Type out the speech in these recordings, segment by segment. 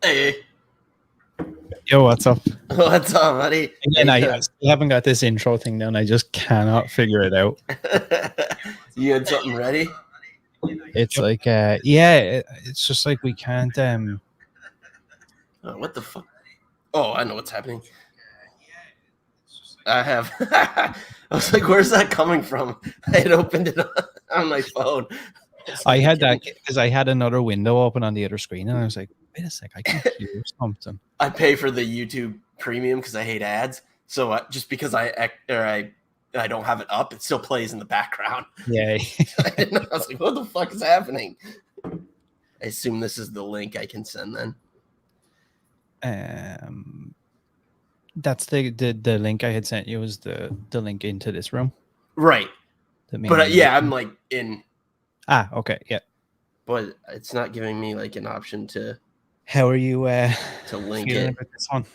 Hey, Yo, what's up? what's up, buddy? Again, I still haven't got this intro thing down. I just cannot figure it out. You had something ready? It's like, it's just like we can't. Oh, what the fuck? Oh, I know what's happening. I have. I was like, "Where's that coming from?" I had opened it on my phone. I had that because I had another window open on the other screen, and I was like, "Wait a sec, I can hear something." I pay for the YouTube Premium because I hate ads. So just because I don't have it up, it still plays in the background. Yeah. I was like, "What the fuck is happening?" I assume this is the link I can send then. That's the link I had sent you was the link into this room, right? But yeah, I'm like in. Okay, yeah. But it's not giving me like an option to. How are you to link feeling it? about this one?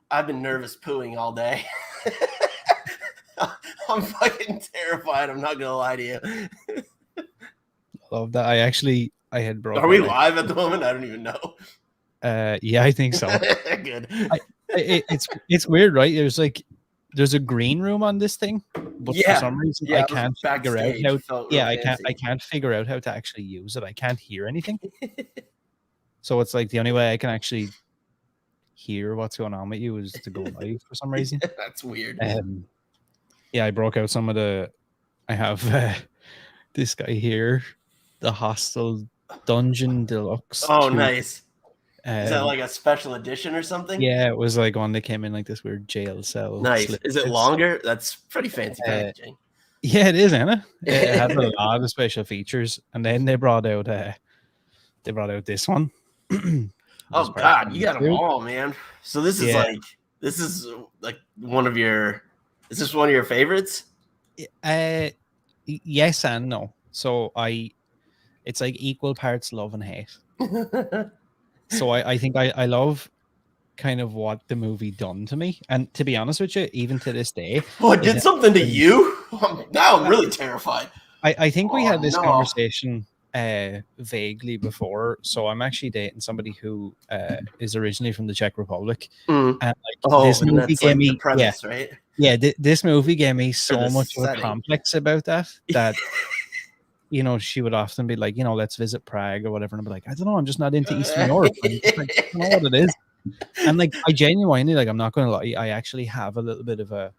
I've been nervous pooing all day. I'm fucking terrified. I'm not gonna lie to you. Love that. I had brought. Are we live at the moment? I don't even know. Yeah, I think so. Good. It's weird, right? There's a green room on this thing, but for some reason I can't figure out how. Yeah, I can't figure out how to actually use it. I can't hear anything. So it's like the only way I can actually hear what's going on with you is to go live for some reason. That's weird. Yeah, I broke out some of the. I have this guy here, the Hostel Dungeon Deluxe. Oh, nice. Is that like a special edition or something? Yeah, it was like one that came in like this weird jail cell. Nice. Is it longer? That's pretty fancy packaging. Yeah, it is, Anna. It has a lot of special features, and then they brought out this one. Oh God, you got them all, man. So this is like one of your. Is this one of your favorites? Yes and no. So it's like equal parts love and hate. So I think I love kind of what the movie done to me, and to be honest with you, even to this day, it did something to you. Now I'm really terrified. I think we had this conversation vaguely before. So I'm actually dating somebody who is originally from the Czech Republic, and like this movie gave me premise, right? Yeah, this movie gave me so much of a complex about that. You know, she would often be like, let's visit Prague or whatever, and I'd be like, I don't know, I'm just not into Eastern Europe. And like, I know what it is. And like, I genuinely, like, I'm not going to lie, I actually have a little bit of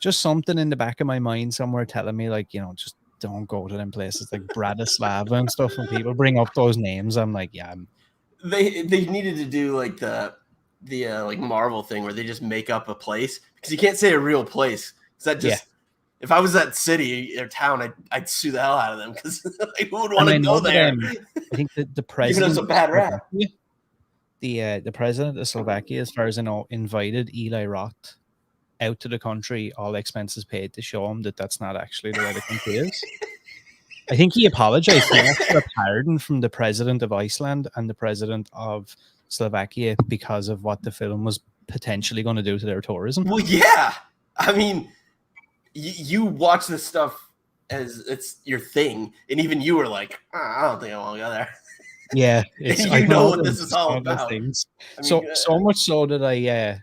just something in the back of my mind somewhere telling me, like, just don't go to them places like Bratislava and stuff. When people bring up those names, I'm like, yeah. They needed to do like the like Marvel thing where they just make up a place, because you can't say a real place. That just if I was that city or town, I'd sue the hell out of them, because like, who would want to go there? I think that the president giving us a bad rap. The president of Slovakia, as far as I know, invited Eli Roth out to the country, all expenses paid, to show him that that's not actually the way the country is. I think he apologized. He asked for a pardon from the president of Iceland and the president of Slovakia because of what the film was potentially going to do to their tourism. Well, yeah. I mean, you watch this stuff as it's your thing, and even you were like, I don't think I want to go there. Yeah. You know what this is all about. I mean, so much so that I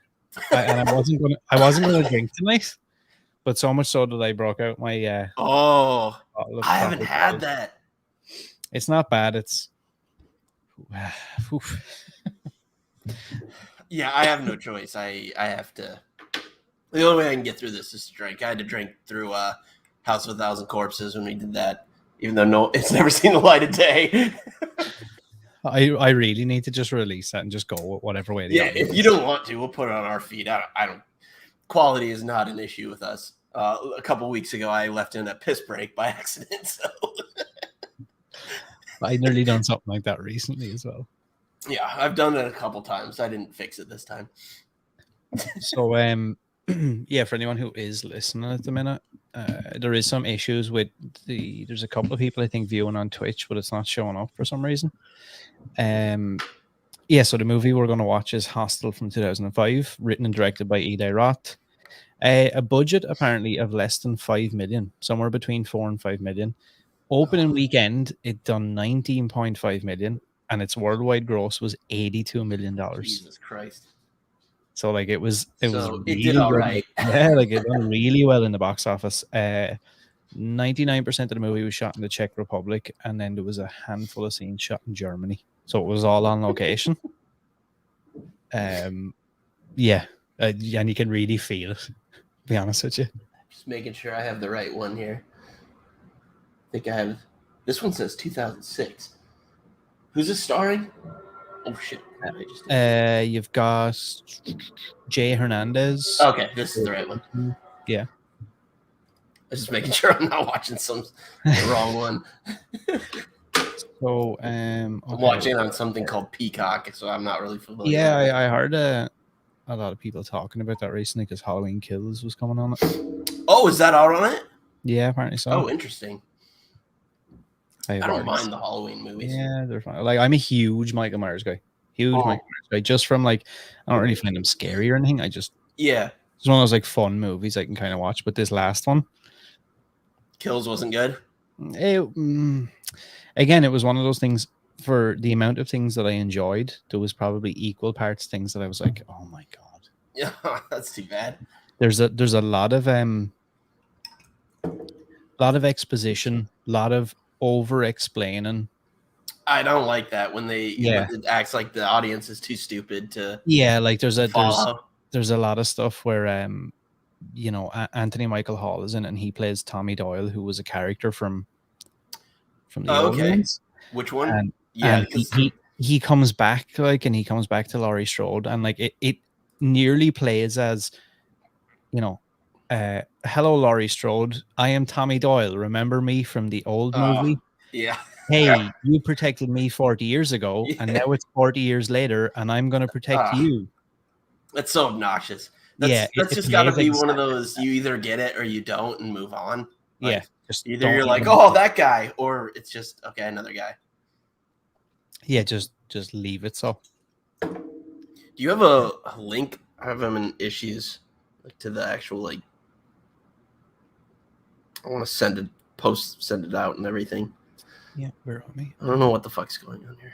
wasn't gonna drink tonight, but so much so that I broke out my I haven't had that. It's not bad. It's yeah, I have no choice. I have to. The only way I can get through this is to drink. I had to drink through House of a Thousand Corpses when we did that, even though it's never seen the light of day. I really need to just release that and just go whatever way. If you don't want to, we'll put it on our feed. I don't. Quality is not an issue with us. A couple weeks ago, I left in a piss break by accident. So I nearly done something like that recently as well. Yeah, I've done it a couple times. I didn't fix it this time. So yeah, for anyone who is listening at the minute, there is some issues with there's a couple of people I think viewing on Twitch, but it's not showing up for some reason. So the movie we're going to watch is Hostel from 2005, written and directed by Eli Roth. A budget apparently of less than 5 million, somewhere between 4 and 5 million. Opening weekend, it done 19.5 million. and its worldwide gross was $82 million. Jesus Christ. So like it was So really it did all good. right. Yeah, like it done really well in the box office. 99% of the movie was shot in the Czech Republic, and then there was a handful of scenes shot in Germany. So it was all on location. Yeah, and you can really feel it, to be honest with you. Just making sure I have the right one here. I think I have. This one says 2006. Who's this starring? Oh shit! You've got Jay Hernandez. Okay, this is the right one. Yeah. I'm just making sure I'm not watching the wrong one. So okay. I'm watching on something called Peacock, so I'm not really familiar. Yeah, I heard a lot of people talking about that recently because Halloween Kills was coming on it. Oh, is that out on it? Yeah, apparently so. Oh, interesting. I don't mind the Halloween movies. Yeah, they're fine. Like, I'm a huge Michael Myers guy. Michael Myers guy. Just from like, I don't really find him scary or anything. It's one of those like fun movies I can kind of watch. But this last one, Kills, wasn't good. Again, it was one of those things. For the amount of things that I enjoyed, there was probably equal parts things that I was like, oh my god. Yeah, that's too bad. There's a lot of exposition, a lot of over explaining. I don't like that when it acts like the audience is too stupid to like there's a lot of stuff where Anthony Michael Hall is in it, and he plays Tommy Doyle, who was a character from the old ones. Which one? And he comes back and he comes back to Laurie Strode, and like it nearly plays as hello Laurie Strode, I am Tommy Doyle, remember me from the old movie? Yeah. Hey, you protected me 40 years ago, and now it's 40 years later, and I'm going to protect you. That's so obnoxious. That's just got to be one of those, you either get it or you don't and move on. Like, either you're like, oh, that guy, or it's just, okay, another guy. Yeah, just leave it so. Do you have a link? I have them in issues to the actual, I want to send it out and everything. Yeah, bear with me. I don't know what the fuck's going on here.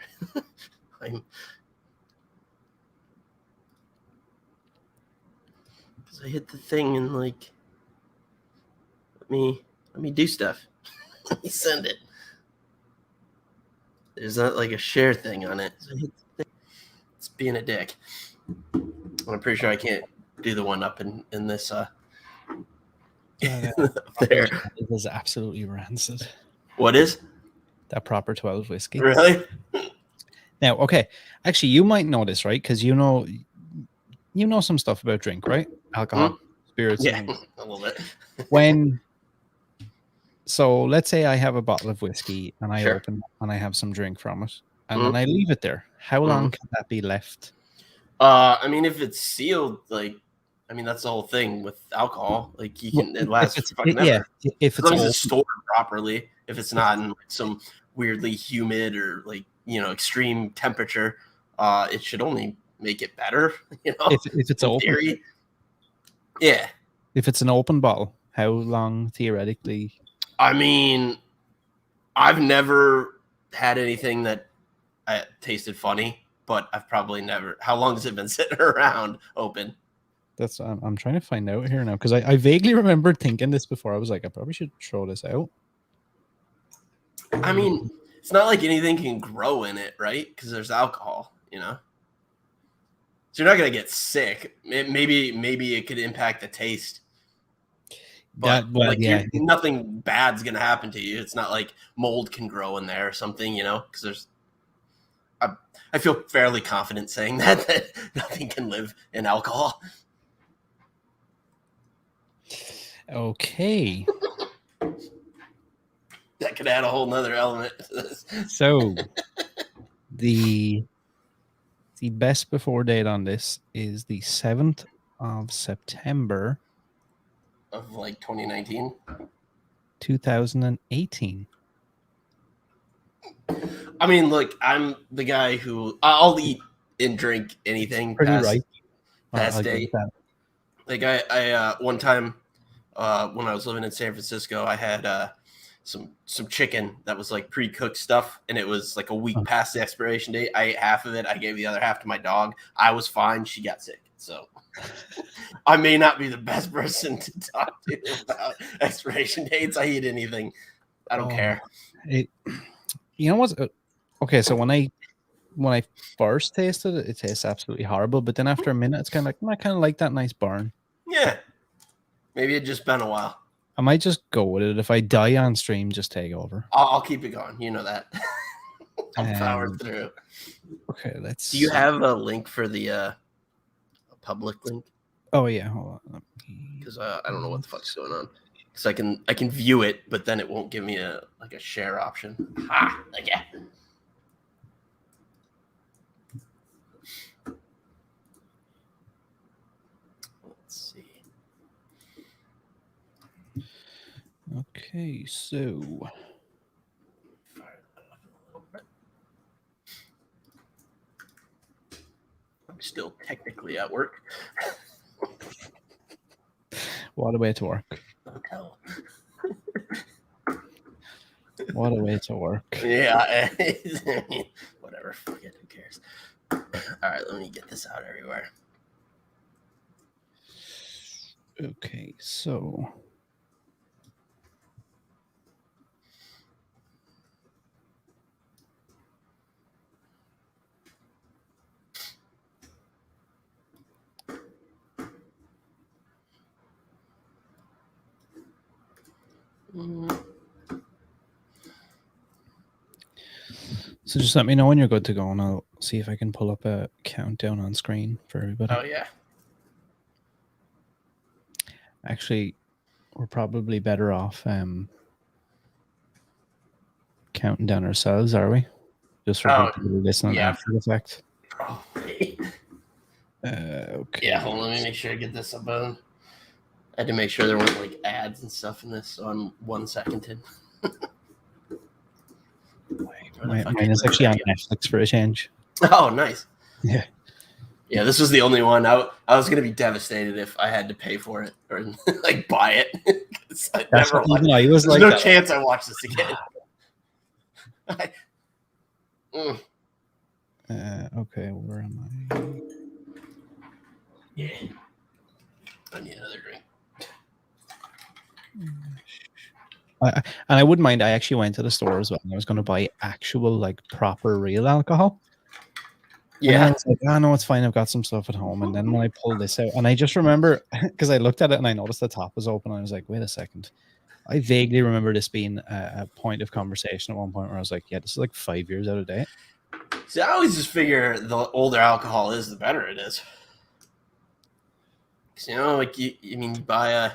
Because I hit the thing and let me do stuff. Let me send it. There's not a share thing on it. So I hit the thing. It's being a dick. I'm pretty sure I can't do the one up in this there. It was absolutely rancid. What is? That proper 12 whiskey. Really? Now, okay. Actually, you might know this, right? Because you know some stuff about drink, right? Alcohol, spirits. Yeah, a little bit. So let's say I have a bottle of whiskey and I open it and I have some drink from it, and then I leave it there. How long can that be left? I mean, if it's sealed, that's the whole thing with alcohol. You can it lasts fucking ever. Yeah, if it's as long as it's stored properly. If it's not in some weirdly humid or extreme temperature, it should only make it better. If it's open, theory. Yeah. If it's an open bottle, how long theoretically? I mean, I've never had anything that tasted funny, but I've probably never. How long has it been sitting around open? That's I'm trying to find out here now, because I vaguely remembered thinking this before. I was like, I probably should throw this out. I mean, it's not like anything can grow in it, right? Because there's alcohol, So you're not gonna get sick. Maybe it could impact the taste. But nothing bad's gonna happen to you. It's not like mold can grow in there or something, because I feel fairly confident saying that nothing can live in alcohol. Okay. That could add a whole nother element to this. So the best before date on this is the 7th of September of 2019, 2018. I mean, look, I'm the guy who I'll eat and drink anything past date. I one time when I was living in San Francisco, I had some chicken that was like pre-cooked stuff, and it was like a week past the expiration date. I ate half of it. I gave the other half to my dog. I was fine. She got sick. So I may not be the best person to talk to about expiration dates. I eat anything. I don't care. You know what's okay? So when I first tasted it, it tastes absolutely horrible. But then after a minute, it's kind of like I kind of like that nice burn. Yeah, maybe it just been a while. I might just go with it. If I die on stream, just take over. I'll keep it going. You know that. I'll power through. Okay, let's. Do you have a link for the public link? Oh yeah, hold on. Because I don't know what the fuck's going on. Because I can view it, but then it won't give me a share option. Yeah. Let's see. Okay, so I'm still technically at work. What a way to work. Hotel. What a way to work. Yeah. Whatever. Fuck it. Who cares? All right. Let me get this out everywhere. Okay. So. So just let me know when you're good to go, and I'll see if I can pull up a countdown on screen for everybody. Oh, yeah. Actually, we're probably better off counting down ourselves, are we? Just for people who listen after the fact. Okay. Okay. Yeah, hold on. Let me make sure I get this up on. I had to make sure there weren't like ads and stuff in this, so I'm 1 second in. Mine is actually on Netflix for a change. Oh, nice. Yeah. Yeah, this was the only one. I was going to be devastated if I had to pay for it or like buy it. There's no chance I watch this again. Okay, where am I? Yeah. I need another drink. And I wouldn't mind. I actually went to the store as well, and I was going to buy actual, like, proper real alcohol. Yeah. And I was like, oh, no, it's fine. I've got some stuff at home. And then when I pulled this out, and I just remember, because I looked at it and I noticed the top was open, and I was like, wait a second. I vaguely remember this being a point of conversation at one point where I was like, yeah, this is like 5 years out of date. See, I always just figure the older alcohol is, the better it is. You know, like you buy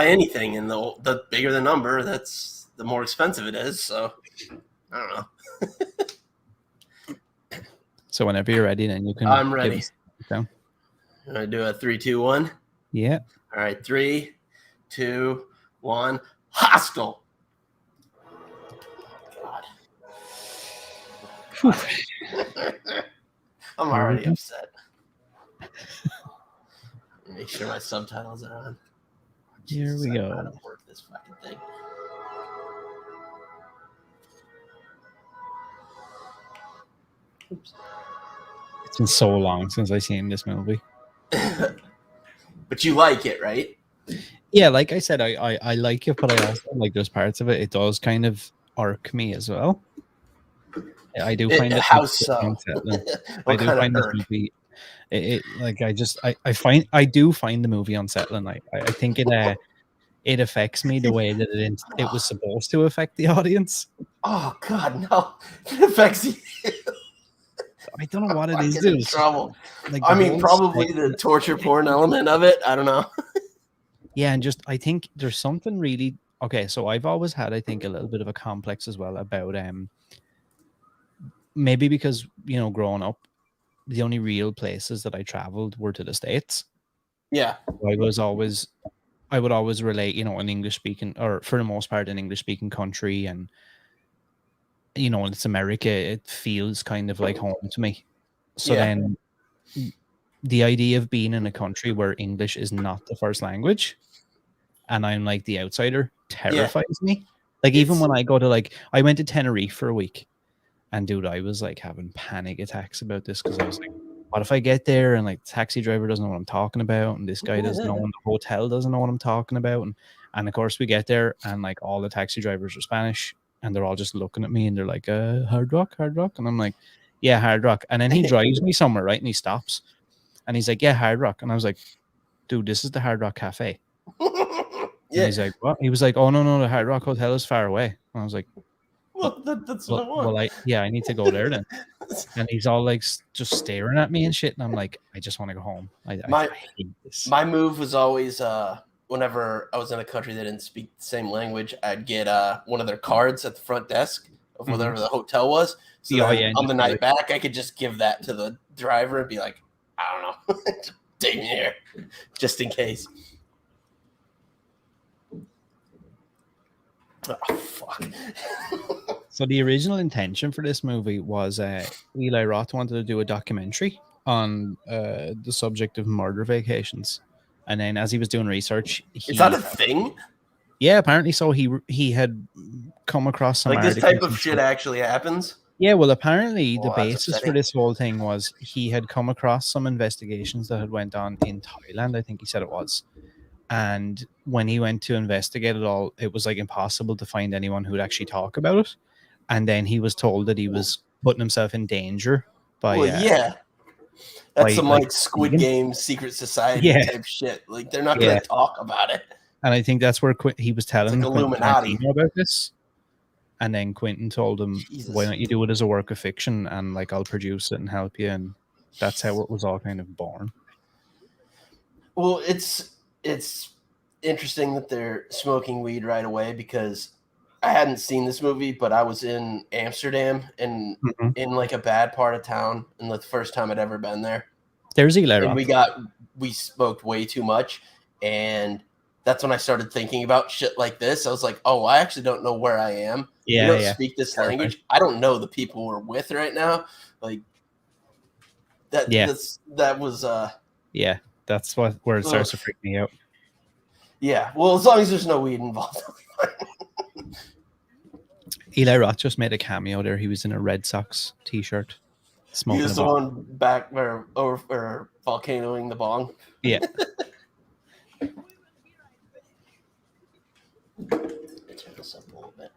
anything, and the bigger the number, that's the more expensive it is. So I don't know. So whenever you're ready, then you can. I'm ready. Down. I'm gonna do a 3, 2, 1. Yeah. All right, 3, 2, 1. Hostel. God. I'm already upset. Make sure my subtitles are on. Here we go. I don't work this fucking thing. Oops. It's been so long since I've seen this movie. But you like it, right? Yeah, like I said, I like it, but I also like those parts of it. It does kind of irk me as well. I do find it. How so? I do find this movie. I do find the movie unsettling. I think it affects me the way that it was supposed to affect the audience. Oh God, no! It affects you. I don't know what it is. In trouble. Like, I mean, probably the torture porn element of it. I don't know. Yeah, and just I think there's something really okay. So I've always had, I think, a little bit of a complex as well about maybe because growing up, the only real places that I traveled were to the States. Yeah, I would always relate, an English speaking, or for the most part, an English speaking country, and it's America. It feels kind of like home to me. So then, the idea of being in a country where English is not the first language, and I'm like the outsider, terrifies me. Like even when I go to I went to Tenerife for a week, and dude, I was like having panic attacks about this because I was like, what if I get there and like the taxi driver doesn't know what I'm talking about, and this guy doesn't know, and the hotel doesn't know what I'm talking about, and of course we get there and like all the taxi drivers are Spanish, and they're all just looking at me and they're like, Hard Rock, and I'm like, yeah, Hard Rock, and then he drives me somewhere, right, and he stops, and he's like, yeah, Hard Rock, and I was like, dude, this is the Hard Rock Cafe. And he's like, what? He was like, oh no, the Hard Rock Hotel is far away. And I was like, well, that's what I want. I need to go there then. And he's all like just staring at me and shit. And I'm like, I just want to go home. I hate this. My move was always whenever I was in a country that didn't speak the same language, I'd get one of their cards at the front desk of whatever the hotel was. So on the night back, I could just give that to the driver and be like, I don't know, take me here, just in case. Oh, fuck. So the original intention for this movie was Eli Roth wanted to do a documentary on the subject of murder vacations. And then as he was doing research... Is that a thing? Yeah, apparently so. He had come across some... Like this type of shit actually happens? Yeah, well, apparently the basis for this whole thing was he had come across some investigations that had went on in Thailand, I think he said it was. And when he went to investigate it all, it was like impossible to find anyone who would actually talk about it. And then he was told that he was putting himself in danger by... Well, yeah. That's some like Squid Game secret society type shit. Like they're not going to talk about it. And I think that's where he was telling like Illuminati about this. And then Quentin told him, why don't you do it as a work of fiction? And like, I'll produce it and help you. And that's how it was all kind of born. Well, it's interesting that they're smoking weed right away because I hadn't seen this movie, but I was in Amsterdam and in like a bad part of town, and the first time I'd ever been there. There's Eli Roth. And we smoked way too much, and that's when I started thinking about shit like this. I was like, oh, I actually don't know where I am. Yeah, you don't speak this language. I don't know the people we're with right now. Like that. Yeah. That was. Yeah, that's where it starts to freak me out. Yeah, well, as long as there's no weed involved. Eli Roth just made a cameo there. He was in a Red Sox t-shirt. He was the one back or volcanoing the bong. Yeah. Turn this up a little bit.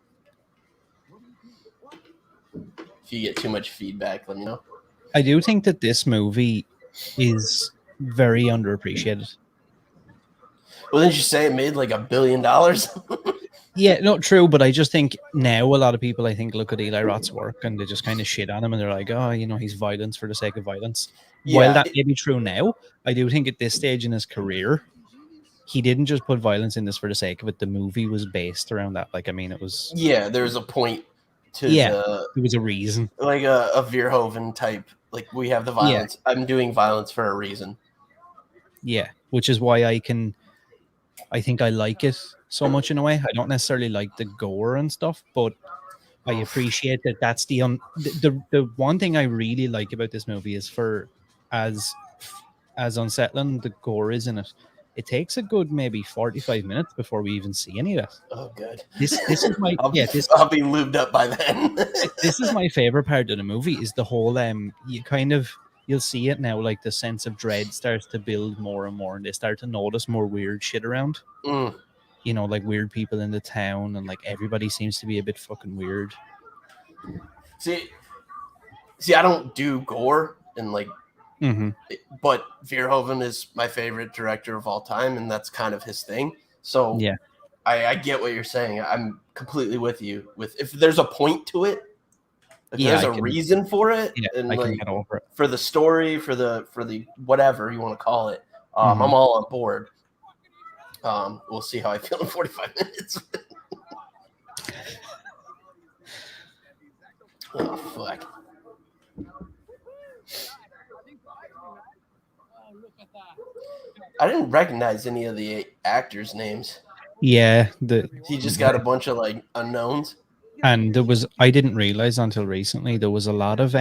If you get too much feedback, let me know. I do think that this movie is very underappreciated. Well, didn't you say it made like $1 billion? Yeah, not true, but I just think now a lot of people, I think, look at Eli Roth's work and they just kind of shit on him and they're like, oh, he's violence for the sake of violence. Yeah, while that may be true now, I do think at this stage in his career, he didn't just put violence in this for the sake of it. The movie was based around that. Like, I mean, it was... Yeah, there's a point to there was a reason. Like a Verhoeven type. Like, we have the violence. Yeah. I'm doing violence for a reason. Yeah, which is why I think I like it so much in a way. I don't necessarily like the gore and stuff, but I appreciate that that's the one thing I really like about this movie is for as unsettling the gore is in it. It takes a good maybe 45 minutes before we even see any of that. Oh, good. This is my I'll be lubed up by then. This is my favorite part of the movie is the whole you'll see it now, like the sense of dread starts to build more and more, and they start to notice more weird shit around. Like weird people in the town, and like everybody seems to be a bit fucking weird. See, I don't do gore, and like, but Verhoeven is my favorite director of all time, and that's kind of his thing. So yeah, I get what you're saying. I'm completely with you. If there's a point to it, if there's a reason for it, and I can like get over it. For the story, for the whatever you want to call it, I'm all on board. We'll see how I feel in 45 minutes. Oh, fuck. I didn't recognize any of the actors' names. Yeah. He just got a bunch of like unknowns. And I didn't realize until recently, there was a lot of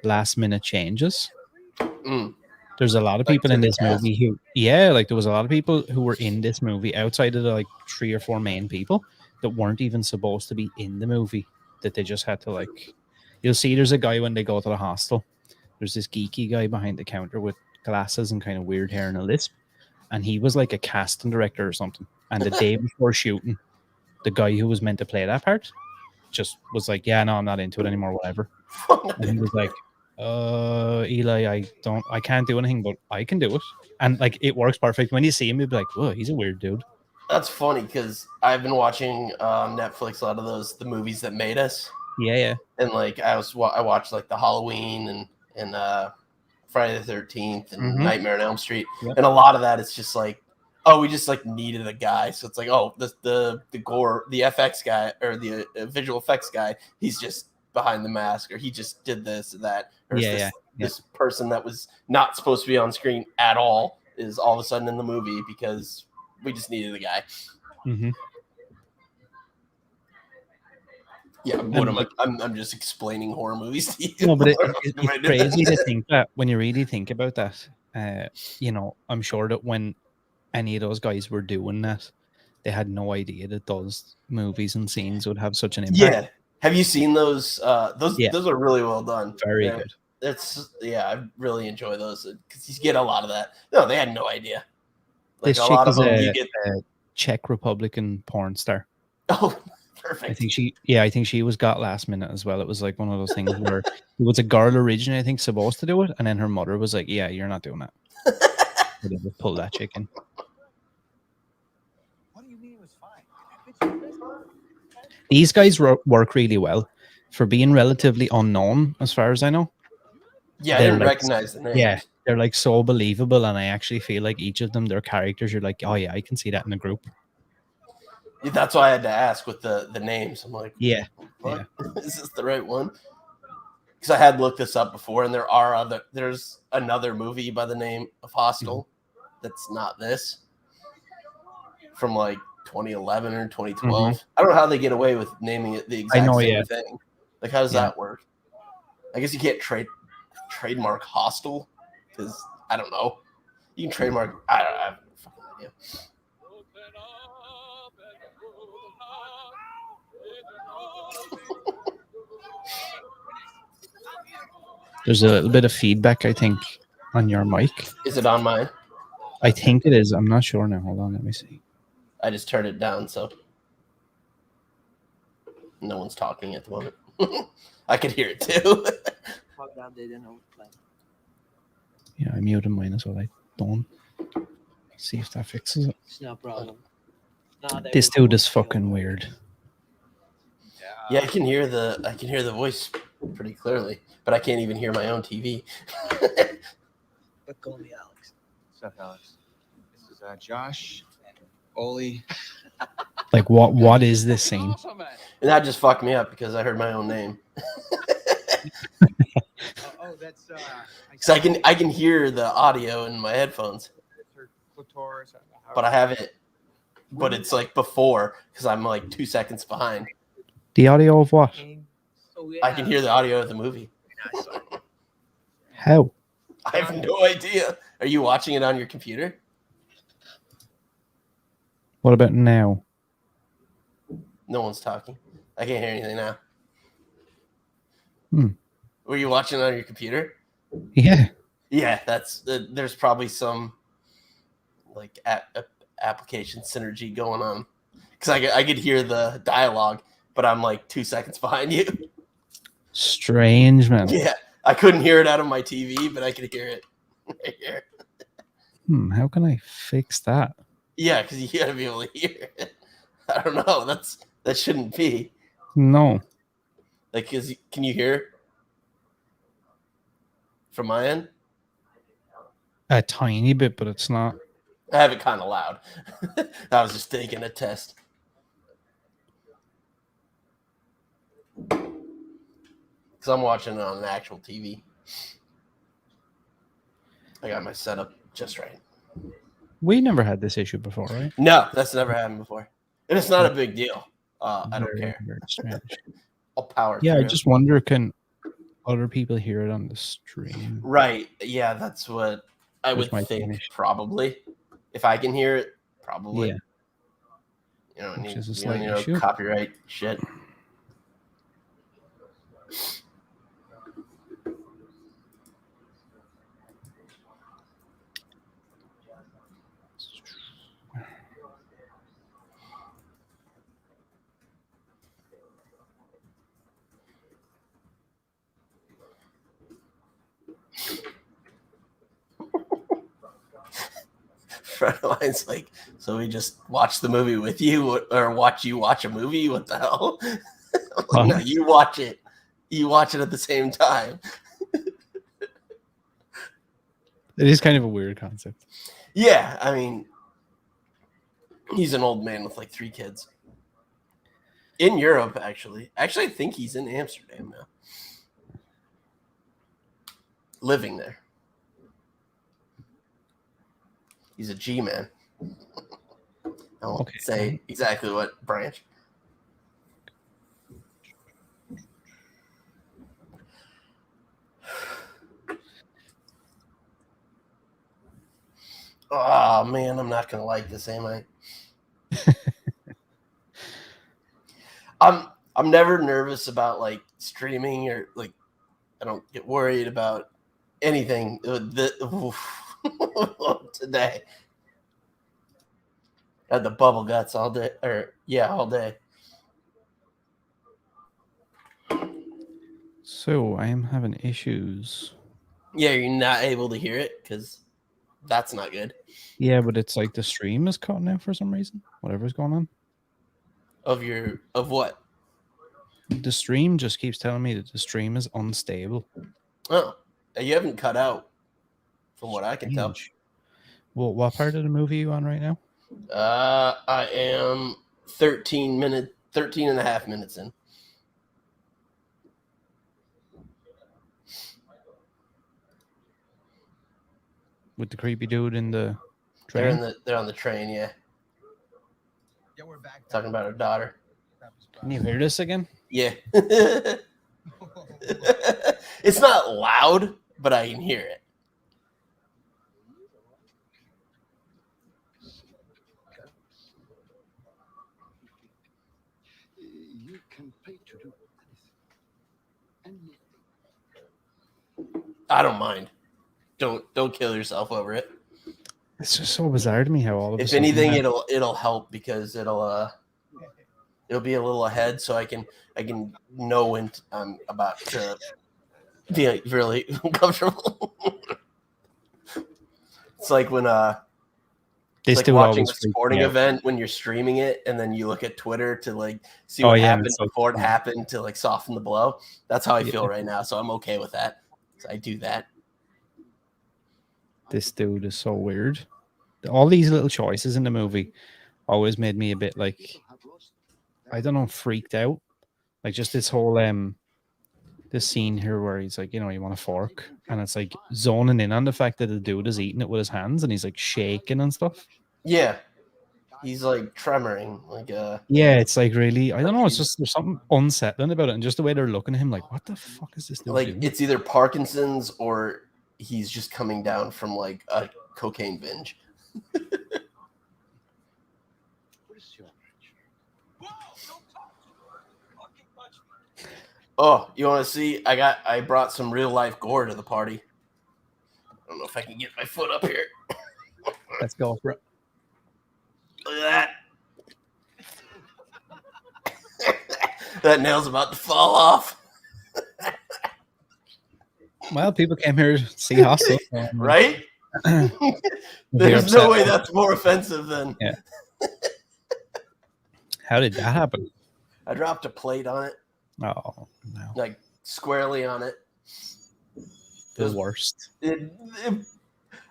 last minute changes. There's a lot of people in this movie there was a lot of people who were in this movie outside of the like 3 or 4 main people. that weren't even supposed to be in the movie, that they just had to like. You'll see there's a guy when they go to the hostel. There's this geeky guy behind the counter with glasses and kind of weird hair and a lisp, and he was like a casting director or something. And the day before shooting, the guy who was meant to play that part just was like, "Yeah, no, I'm not into it anymore, whatever." And he was like, Eli, I can't do anything, but I can do it." And like, it works perfect. When you see him, you'll be like, "Whoa, he's a weird dude." That's funny because I've been watching Netflix a lot of the movies that made us. Yeah. And like I watched like the Halloween and Friday the 13th and Nightmare on Elm Street, and a lot of that is just like, oh, we just like needed a guy, so it's like, oh, the gore, the FX guy or the visual effects guy, he's just behind the mask, or he just did this or that, or this person that was not supposed to be on screen at all is all of a sudden in the movie because we just needed a guy. Yeah, what am I? I'm just explaining horror movies to you. No, but it's crazy to think that when you really think about that, you know, I'm sure that when any of those guys were doing that, they had no idea that those movies and scenes would have such an impact. Yeah. Have you seen those? Those are really well done. Very good. I really enjoy those because you get a lot of that. No, they had no idea. Like this a lot of them, you get a Czech Republican porn star. Oh, perfect. I think she was got last minute as well. It was like one of those things where it was a girl originally, I think, supposed to do it, and then her mother was like, "Yeah, you're not doing that." So they just pulled that chicken. What do you mean it was fine? These guys work really well for being relatively unknown, as far as I know. Yeah, I didn't recognize the names. Yeah, they're like so believable, and I actually feel like each of them, their characters, you're like, oh yeah, I can see that in a group. That's why I had to ask with the names. I'm like, yeah. Is this the right one? Because I had looked this up before, and there's another movie by the name of Hostel that's not this, from like 2011 or 2012. I don't know how they get away with naming it the exact same thing. Like, how does that work? I guess you can't trademark Hostel because I don't know. You can trademark. I have no fucking idea. There's a little bit of feedback, I think, on your mic. Is it on mine? I think it is. I'm not sure now. Hold on, let me see. I just turned it down, so no one's talking at the moment. I could hear it too. Yeah, I muted mine as well. I don't see if that fixes it. It's no problem. This dude is fucking weird. Yeah, I can hear the voice pretty clearly, but I can't even hear my own TV. But call me Alex. What's up, Alex? This is Josh and Oli. Like, what is this scene? And that just fucked me up because I heard my own name. That's so I can hear the audio in my headphones, but I have it. But it's like before because I'm like 2 seconds behind. The audio of what? I can hear the audio of the movie. How? I have no idea. Are you watching it on your computer? What about now? No one's talking. I can't hear anything now. Were you watching it on your computer? Yeah. Yeah, there's probably some like application synergy going on because I could hear the dialogue, but I'm like 2 seconds behind you. Strange, man. Yeah, I couldn't hear it out of my TV, but I could hear it right here. How can I fix that? Yeah, because you gotta be able to hear it. I don't know. That shouldn't be. No. Like, can you hear from my end? A tiny bit, but it's not. I have it kind of loud. I was just taking a test. Because I'm watching it on an actual TV. I got my setup just right. We never had this issue before, right? No, that's never happened before. And it's not a big deal. I don't care. Very strange. I'll power through. I just wonder, can other people hear it on the stream? Right. Yeah, that's what I would think. Probably. If I can hear it, probably. You don't Which need, is a you slight don't issue. copyright shit. Fredeline's like, so we just watch the movie with you, or watch you watch a movie? What the hell? Like, no, you watch it. You watch it at the same time. It is kind of a weird concept. Yeah, I mean, he's an old man with like 3 kids. In Europe, actually. Actually, I think he's in Amsterdam now. Living there. He's a G-man. I won't say exactly what branch. Oh, man, I'm not going to like this, am I? I'm never nervous about like streaming, or like I don't get worried about anything today. Had the bubble guts all day, all day. So I am having issues. Yeah, you're not able to hear it because that's not good. Yeah, but it's like the stream is cutting out for some reason. Whatever's going on. Of what? The stream just keeps telling me that the stream is unstable. Oh, you haven't cut out, from what I can tell. Well, what part of the movie are you on right now? I am 13 and a half minutes in. With the creepy dude in the train? They're on the train, yeah. Yeah, we're back. Talking about her daughter. Can you hear this again? Yeah. It's not loud, but I can hear it. You can pay to do anything. I don't mind. Don't kill yourself over it. It's just so bizarre to me how all of If anything, it'll help because it'll be a little ahead, so I can know when I'm about to be like, really uncomfortable. It's like when it's like watching a sporting event when you're streaming it, and then you look at Twitter to like see what happened before it happened to like soften the blow. That's how I feel right now, so I'm okay with that. So I do that. This dude is so weird. All these little choices in the movie always made me a bit like, I don't know, freaked out. Like just this whole this scene here where he's like, you want a fork, and it's like zoning in on the fact that the dude is eating it with his hands and he's like shaking and stuff. Yeah. He's like tremoring, like yeah, it's like really, I don't know, it's just there's something unsettling about it, and just the way they're looking at him like, what the fuck is this dude doing? It's either Parkinson's or he's just coming down from like a cocaine binge. Oh, you want to see? I brought some real life gore to the party. I don't know if I can get my foot up here. Let's go for it. Look at that. That nail's about to fall off. Well, people came here to see Hostel. Right? There's no way that's more offensive than... Yeah. How did that happen? I dropped a plate on it. Oh, no. Like, squarely on it. It was worst.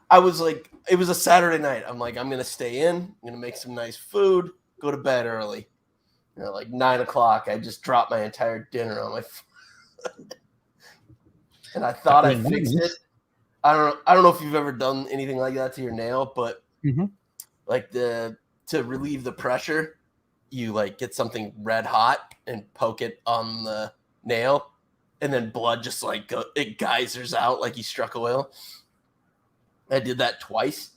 I was like, it was a Saturday night. I'm like, I'm going to stay in. I'm going to make some nice food, go to bed early. Like 9 o'clock, I just dropped my entire dinner on my foot. And I thought I fixed it. I don't know if you've ever done anything like that to your nail, but like to relieve the pressure, you like get something red hot and poke it on the nail, and then blood just like it geysers out like you struck oil. I did that twice,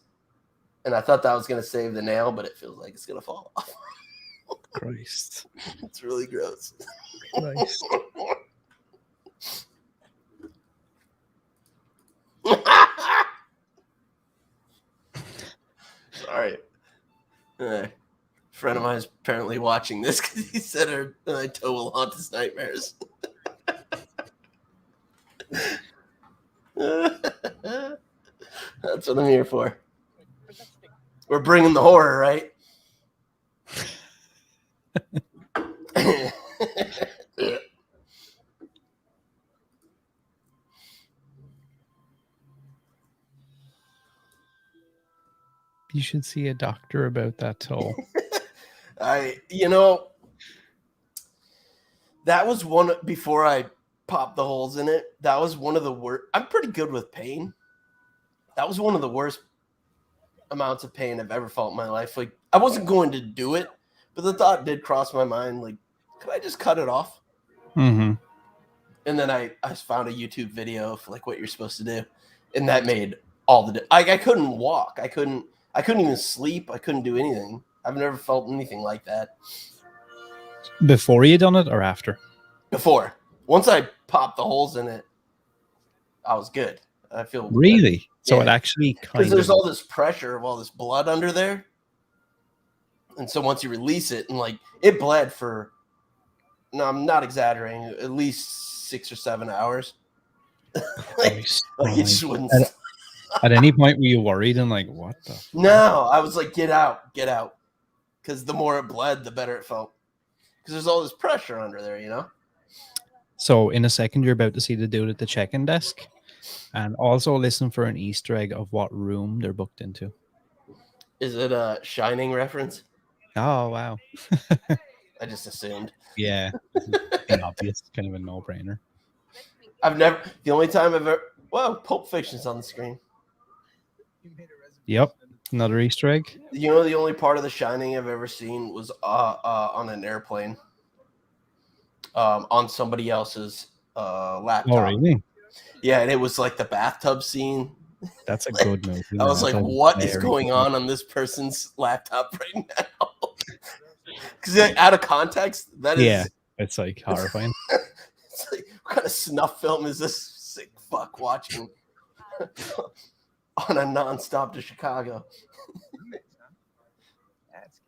and I thought that was going to save the nail, but it feels like it's going to fall off. Christ. It's really gross. Christ. Sorry. A friend of mine is apparently watching this because he said her toe will haunt his nightmares. That's what I'm here for. We're bringing the horror, right? You should see a doctor about that toe. That was one before I popped the holes in it. That was one of the worst. I'm pretty good with pain. That was one of the worst amounts of pain I've ever felt in my life. Like, I wasn't going to do it, but the thought did cross my mind. Like, could I just cut it off? Mm-hmm. And then I found a YouTube video of like what you're supposed to do, and that made all the. I couldn't walk. I couldn't even sleep. I couldn't do anything. I've never felt anything like that. Before you done it or after? Before. Once I popped the holes in it, I was good. I feel really. Good. So Yeah. it actually because there's all this pressure of all this blood under there, and so once you release it, and like it bled for. No, I'm not exaggerating. At least 6 or 7 hours. like it just wouldn't. At any point were you worried and like, what the fuck? No, I was like, get out. Because the more it bled, the better it felt. Because there's all this pressure under there, you know? So in a second, you're about to see the dude at the check-in desk. And also listen for an Easter egg of what room they're booked into. Is it a Shining reference? Oh, wow. I just assumed. Yeah. An obvious, kind of a no-brainer. The only time I've ever... Whoa, Pulp Fiction's on the screen. Yep. Another Easter egg. You know, the only part of The Shining I've ever seen was on an airplane. On somebody else's laptop. Oh, really? Yeah, and it was like the bathtub scene. That's a good movie. I was like, what is going on this person's laptop right now? Because out of context, that is... Yeah, it's like horrifying. It's like, what kind of snuff film is this sick fuck watching on a nonstop to Chicago? That's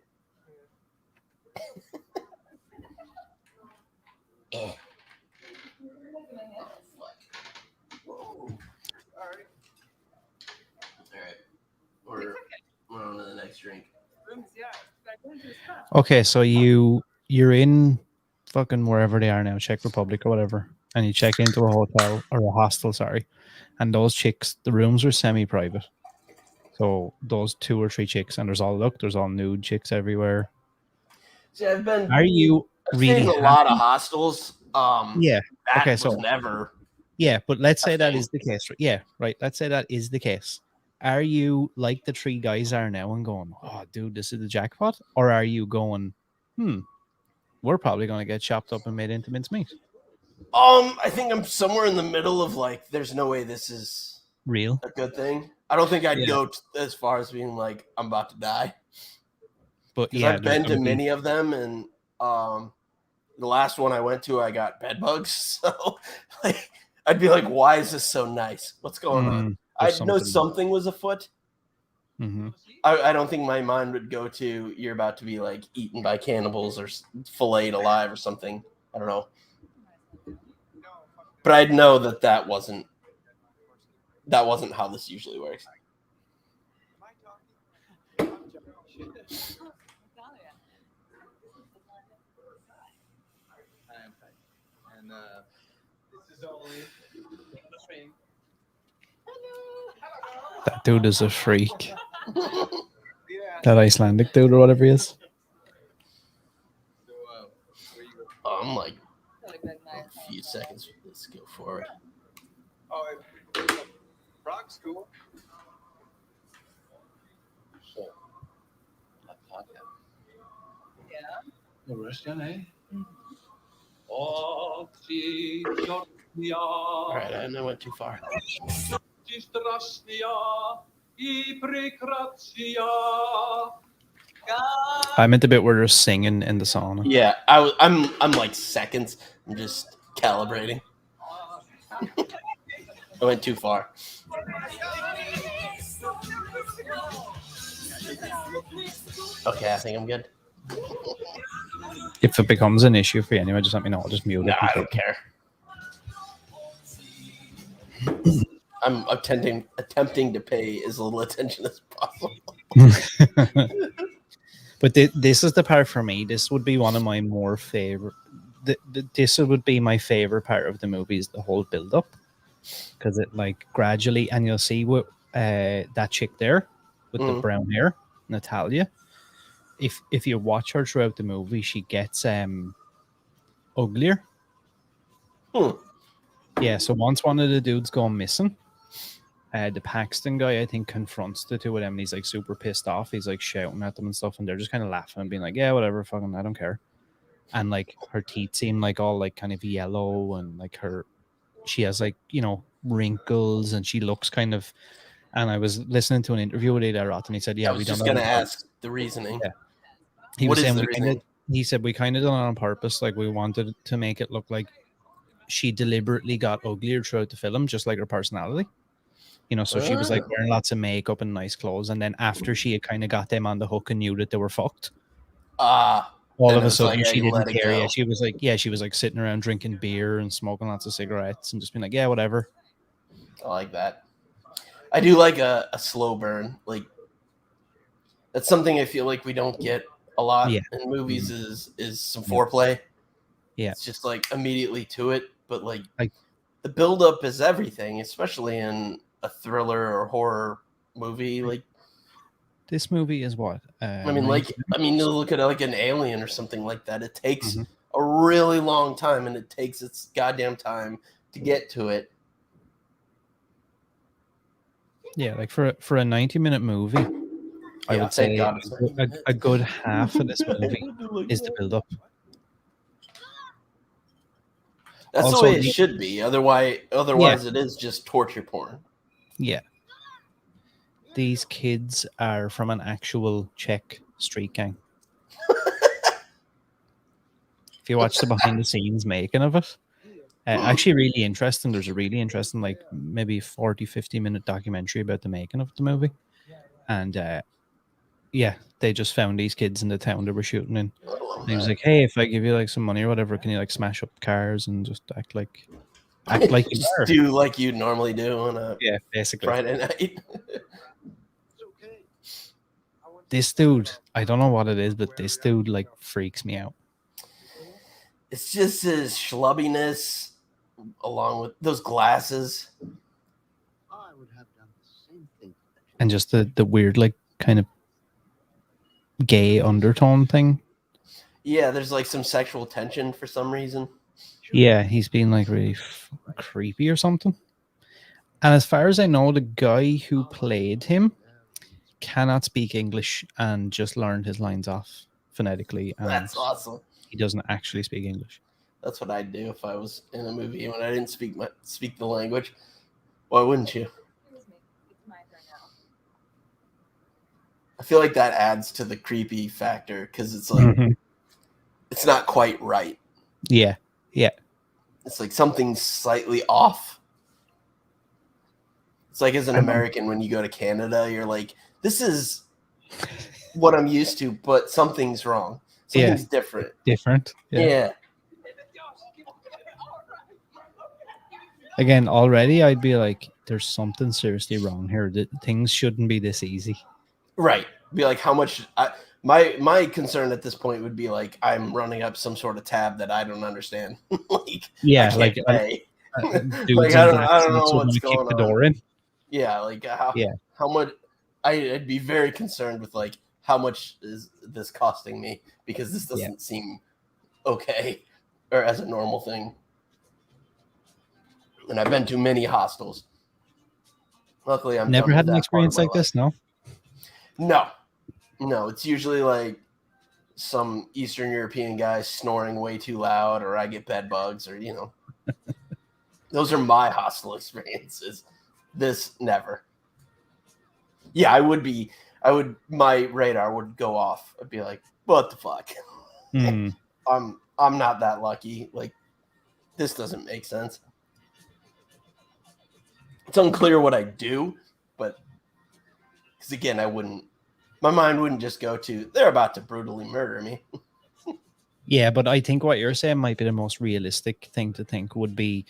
good. All right. We're on to the next drink. Okay, so you're in fucking wherever they are now, Czech Republic or whatever, and you check into a hotel or a hostel, sorry, and those chicks, the rooms are semi-private. So those 2 or 3 chicks, and there's all nude chicks everywhere. See, I've really stayed in a lot of hostels. Yeah. That okay, was so never. Yeah, but let's say that is the case. Yeah, right. Let's say that is the case. Are you like the 3 guys are now and going, oh, dude, this is the jackpot? Or are you going, we're probably going to get chopped up and made into mincemeat? I think I'm somewhere in the middle of like, there's no way this is real a good thing. I don't think I'd go as far as being like, I'm about to die. But yeah, I've been to many of them, and the last one I went to, I got bed bugs. So like, I'd be like, why is this so nice? What's going on? I know something was afoot. Mm-hmm. I don't think my mind would go to you're about to be like eaten by cannibals or filleted alive or something. I don't know. But I'd know that wasn't how this usually works. And this is only that dude is a freak. That Icelandic dude or whatever he is. I'm like a few seconds. Let's go forward. Oh, rock school. So, the rest of it. All right, I went too far. I'm at the bit where they're singing in the sauna. Yeah, I'm like seconds. I'm just calibrating. I went too far. Okay, I think I'm good. If it becomes an issue for you anyway, just let me know. I'll just mute No, it. I don't care. I'm attempting to pay as little attention as possible. But this is the part for me. This would be one of my more favorite. This would be my favorite part of the movie is the whole build up, because it like gradually, and you'll see what that chick there with the brown hair, Natalia. If you watch her throughout the movie, she gets uglier. Yeah. So once one of the dudes gone missing, the Paxton guy, I think, confronts the two of them, and he's like super pissed off. He's like shouting at them and stuff, and they're just kind of laughing and being like, "Yeah, whatever, fucking, I don't care." And like her teeth seem like all like kind of yellow, and like she has like, you know, wrinkles, and she looks kind of. And I was listening to an interview with Eli Roth, and he said, "Yeah, I was just gonna ask the reasoning. Yeah. He what was is saying the reasoning? he said we kind of done it on purpose. Like we wanted to make it look like she deliberately got uglier throughout the film, just like her personality. You know, so she was like wearing lots of makeup and nice clothes, and then after she had kind of got them on the hook and knew that they were fucked, all of a sudden she didn't care. Yeah, she was like sitting around drinking beer and smoking lots of cigarettes and just being like, yeah, whatever. I like that. I do like a slow burn. Like that's something I feel like we don't get a lot in movies. Is some foreplay. Yeah, it's just like immediately to it, but like the buildup is everything, especially in a thriller or horror movie. Like this movie is what you look at like an Alien or something like that. It takes a really long time, and it takes its goddamn time to get to it. Yeah, like for a 90-minute movie, I would say a good half of this movie is the build-up. That's also, the way it should be. Otherwise, it is just torture porn. Yeah. These kids are from an actual Czech street gang. If you watch the behind-the-scenes making of it, actually really interesting. There's a really interesting, like maybe 40, 50-minute documentary about the making of the movie. And they just found these kids in the town they were shooting in. And he was like, "Hey, if I give you like some money or whatever, can you like smash up cars and just act like you just are? Do like you normally do on a basically Friday night." This dude, I don't know what it is, but this dude like freaks me out. It's just his schlubbiness, along with those glasses. I would have done the same thing. And just the weird, like, kind of gay undertone thing. Yeah, there's like some sexual tension for some reason. Yeah, he's being like really creepy or something. And as far as I know, the guy who played him cannot speak English and just learned his lines off phonetically. And that's awesome. He doesn't actually speak English. That's what I'd do if I was in a movie when I didn't speak the language. Why wouldn't you? I feel like that adds to the creepy factor because it's like it's not quite right. Yeah. It's like something's slightly off. It's like as an American, when you go to Canada, you're like, this is what I'm used to, but something's wrong. Something's different. Yeah. Again, already I'd be like, there's something seriously wrong here. Things shouldn't be this easy. Right. Be like, how much... My concern at this point would be like, I'm running up some sort of tab that I don't understand. I can't pay. I don't know what's going on. Door in. Yeah, like how much... I'd be very concerned with like, how much is this costing me? Because this doesn't seem okay or as a normal thing. And I've been to many hostels. Luckily, I'm never had an experience like this. No, it's usually like some Eastern European guy snoring way too loud, or I get bed bugs, or those are my hostel experiences. This never. Yeah, I would be my radar would go off. I'd be like, what the fuck? I'm not that lucky. Like, this doesn't make sense. It's unclear what I do, but because again, my mind wouldn't just go to, they're about to brutally murder me. Yeah, but I think what you're saying might be the most realistic thing to think would be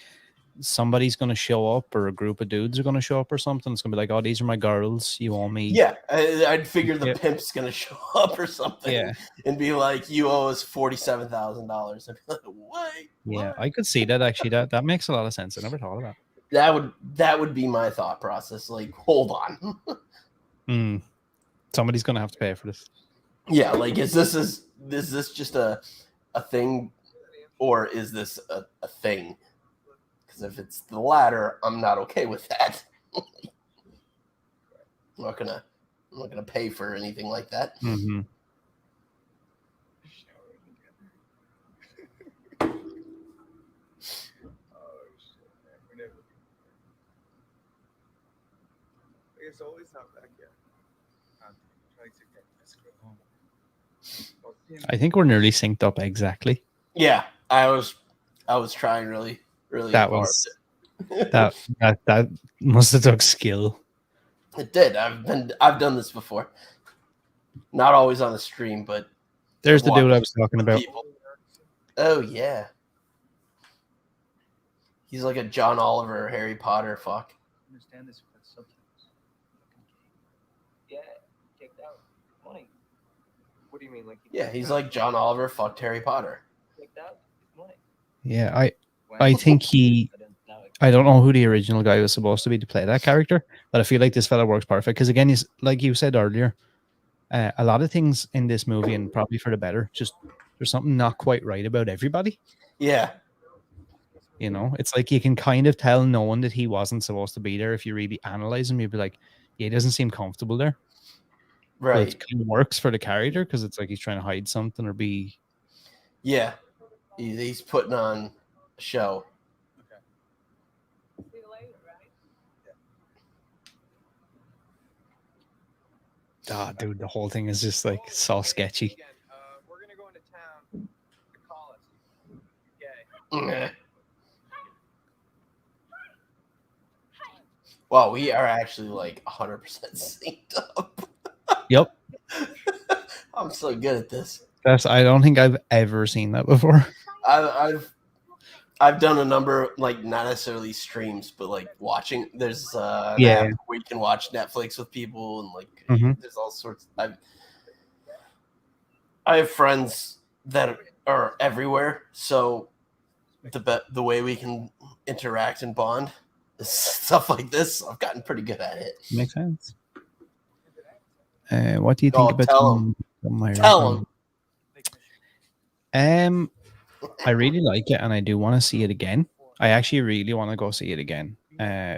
somebody's going to show up, or a group of dudes are going to show up or something. It's going to be like, oh, these are my girls. You owe me. Yeah, I'd figure the pimp's going to show up or something and be like, you owe us $47,000. I'd be like, what? Yeah, I could see that actually. That makes a lot of sense. I never thought of that. That would be my thought process. Like, hold on. Somebody's going to have to pay for this. Yeah, like, is this just a thing, or is this a thing? Because if it's the latter, I'm not okay with that. I'm not gonna pay for anything like that. Mm-hmm. It's always not back yet. I think we're nearly synced up exactly. Yeah, I was trying really that hard. Was that must have took skill. It did. I've done this before. Not always on the stream, but there's the dude I was talking about. People. Oh yeah. He's like a John Oliver Harry Potter fuck. Understand this with subtitles. Yeah, kicked out. Money. What do you mean? Like? He's like John Oliver fucked Harry Potter. Kicked out. Money. Yeah, I think I don't know who the original guy was supposed to be to play that character, but I feel like this fella works perfect because, again, he's like you said earlier, a lot of things in this movie, and probably for the better, just there's something not quite right about everybody. Yeah. You know, it's like you can kind of tell knowing that he wasn't supposed to be there. If you really analyze him, you'd be like, yeah, he doesn't seem comfortable there. Right. But it kind of works for the character because it's like he's trying to hide something or be. Yeah. He's putting on a show. Ah, dude, the whole thing is just like so sketchy. We're gonna go into town. Call us. Okay. Wow, we are actually like 100% synced up. Yep. I'm so good at this. I don't think I've ever seen that before. I've done a number, like, not necessarily streams, but like watching. There's app where you can watch Netflix with people, and like there's all sorts. I have friends that are everywhere, so the way we can interact and bond is stuff like this. I've gotten pretty good at it. Makes sense. What do you think about Tell him. I really like it, and I do want to see it again. I actually really want to go see it again,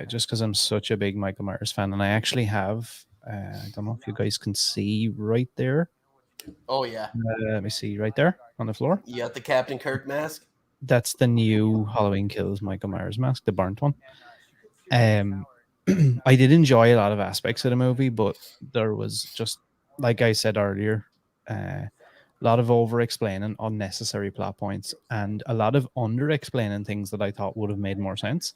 just because I'm such a big Michael Myers fan, and I actually have. I don't know if you guys can see right there. Oh yeah. Let me see right there on the floor. You got the Captain Kirk mask. That's the new Halloween Kills Michael Myers mask, the burnt one. I did enjoy a lot of aspects of the movie, but there was just, like I said earlier, a lot of over-explaining, unnecessary plot points, and a lot of under-explaining things that I thought would have made more sense.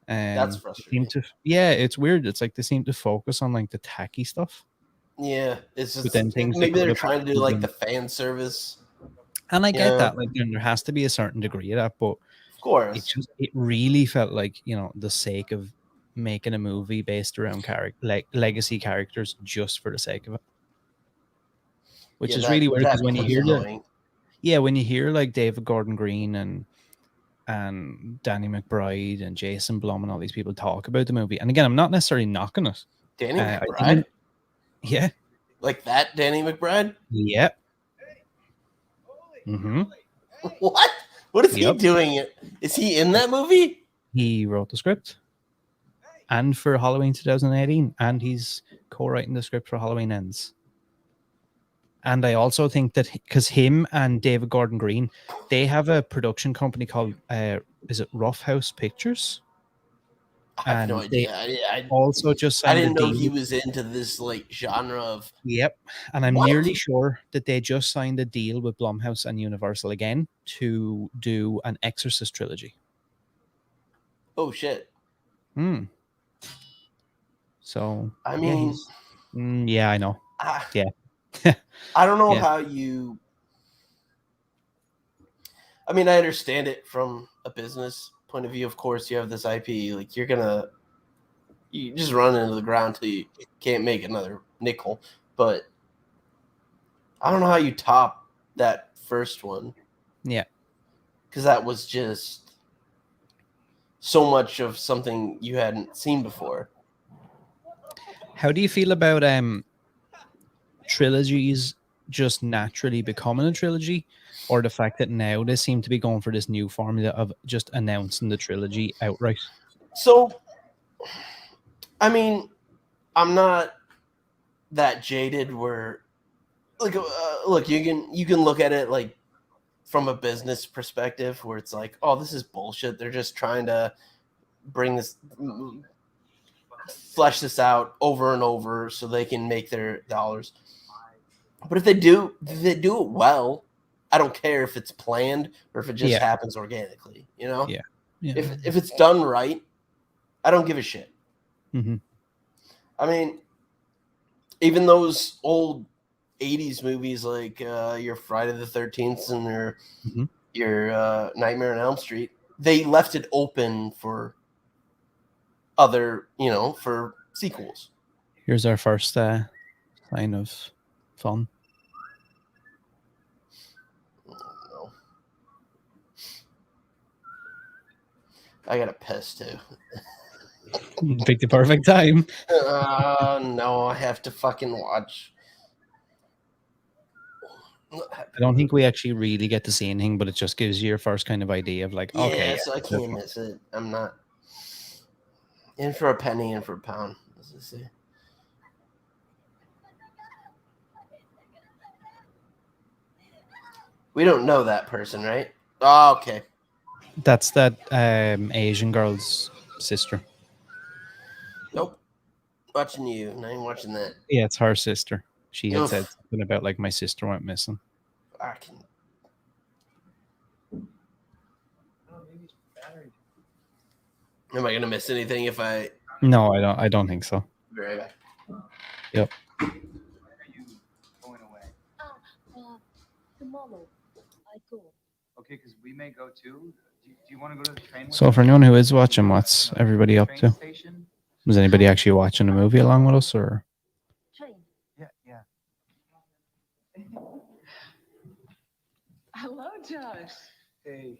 That's frustrating. It's weird. It's like they seem to focus on like the tacky stuff. Yeah, it's just maybe they're trying to do like the fan service. And I get that. Like, there has to be a certain degree of that, but of course, it really felt like, the sake of making a movie based around legacy characters just for the sake of it. Which is really weird, because when you hear like David Gordon Green and Danny McBride and Jason Blum and all these people talk about the movie, and again, I'm not necessarily knocking it. Danny McBride? Yeah. Like that Danny McBride? Yeah. Mm-hmm. What? What is he doing? Is he in that movie? He wrote the script. And for Halloween 2018. And he's co-writing the script for Halloween Ends. And I also think that because him and David Gordon Green, they have a production company called, is it Rough House Pictures? I have no idea. I also just signed I didn't know deal. he was into this like genre of. Yep, and I'm nearly sure that they just signed a deal with Blumhouse and Universal again to do an Exorcist trilogy. Oh shit! So I mean, yeah, I know. Yeah, I don't know how you. I mean, I understand it from a business point of view. Of course, you have this IP. Like you just run into the ground till you can't make another nickel. But I don't know how you top that first one. Yeah, because that was just so much of something you hadn't seen before. How do you feel about trilogies just naturally becoming a trilogy, or the fact that now they seem to be going for this new formula of just announcing the trilogy outright? So, I mean, I'm not that jaded where, like, look, you can look at it like from a business perspective where it's like, oh, this is bullshit. They're just trying to flesh this out over and over so they can make their dollars. But if they do it well, I don't care if it's planned or if it just happens organically, you know? Yeah. If it's done right, I don't give a shit. Mm-hmm. I mean, even those old 80s movies like your Friday the 13th and your Nightmare on Elm Street, they left it open for other, for sequels. Here's our first sign of fun. I got to piss too. Pick the perfect time. No, I have to fucking watch. I don't think we actually really get to see anything, but it just gives you your first kind of idea of like, okay. So I can't miss it. I'm not in for a penny, in for a pound, as they say. We don't know that person, right? Oh, okay. That's that Asian girl's sister. Nope. Watching you. I ain't watching that. Yeah, it's her sister. She had said something about like my sister went missing. Am I gonna miss anything if I? No, I don't think so. Be right back. Yep. When are you going away? Tomorrow I go. Okay, because we may go too. Do you want to go to the train? So for anyone who is watching, what's everybody up to? Was anybody actually watching a movie along with us, or? Train. Yeah. Hello, Josh. Hey.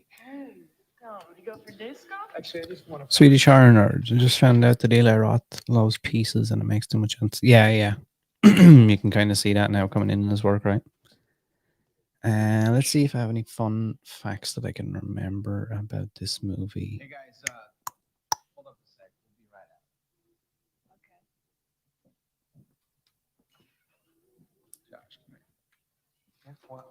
Oh, would you go for disco? Actually, I just want to. Swedish horror nerds. I just found out that Eli Roth loves pieces and it makes too much sense. Yeah. You can kind of see that now coming in his work, right? Let's see if I have any fun facts that I can remember about this movie. Hey guys, hold up a sec. We'll be right out. Okay. Josh, come here. What?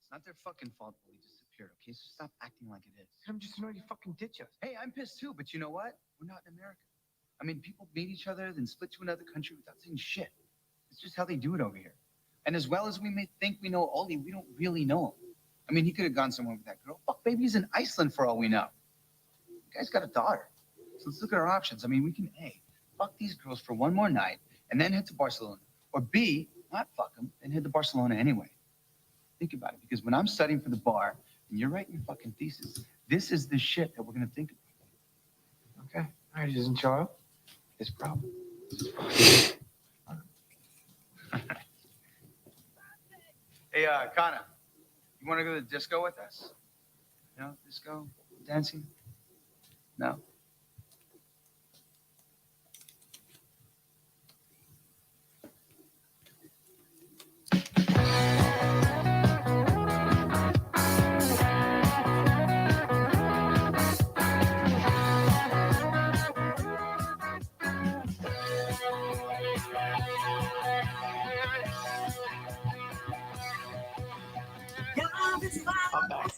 It's not their fucking fault that we disappeared, okay? So stop acting like it is. I'm just annoyed you fucking ditch us. Hey, I'm pissed too, but you know what? We're not in America. I mean, people meet each other, then split to another country without saying shit. It's just how they do it over here. And as well as we may think we know Ollie, we don't really know him. I mean, he could have gone somewhere with that girl. Fuck, baby, he's in Iceland for all we know. The guy's got a daughter. So let's look at our options. I mean, we can A, fuck these girls for one more night and then head to Barcelona. Or B, not fuck them and head to Barcelona anyway. Think about it, because when I'm studying for the bar and you're writing your fucking thesis, this is the shit that we're going to think about. Okay. All right, isn't Charles? His problem. Hey, Connor, you want to go to the disco with us? No? Disco? Dancing? No? I'm back.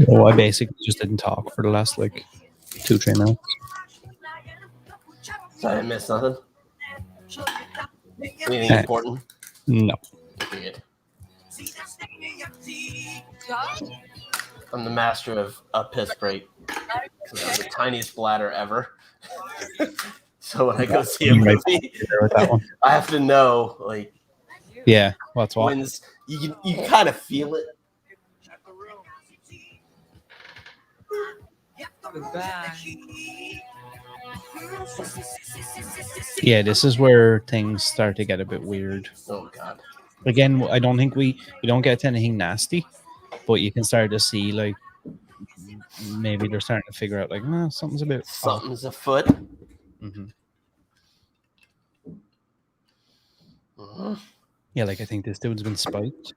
Oh, I basically just didn't talk for the last like 2-3 minutes. Sorry, I missed nothing. Anything important? No. Good. I'm the master of a piss break because I'm the tiniest bladder ever. So when I go see a movie, I have to know, like, yeah, what's what? When's you can kind of feel it. Yeah, this is where things start to get a bit weird. Oh God. Again, I don't think we don't get to anything nasty, but you can start to see like maybe they're starting to figure out like something's a bit something's afoot. Mm-hmm. Yeah, like I think this dude's been spiked.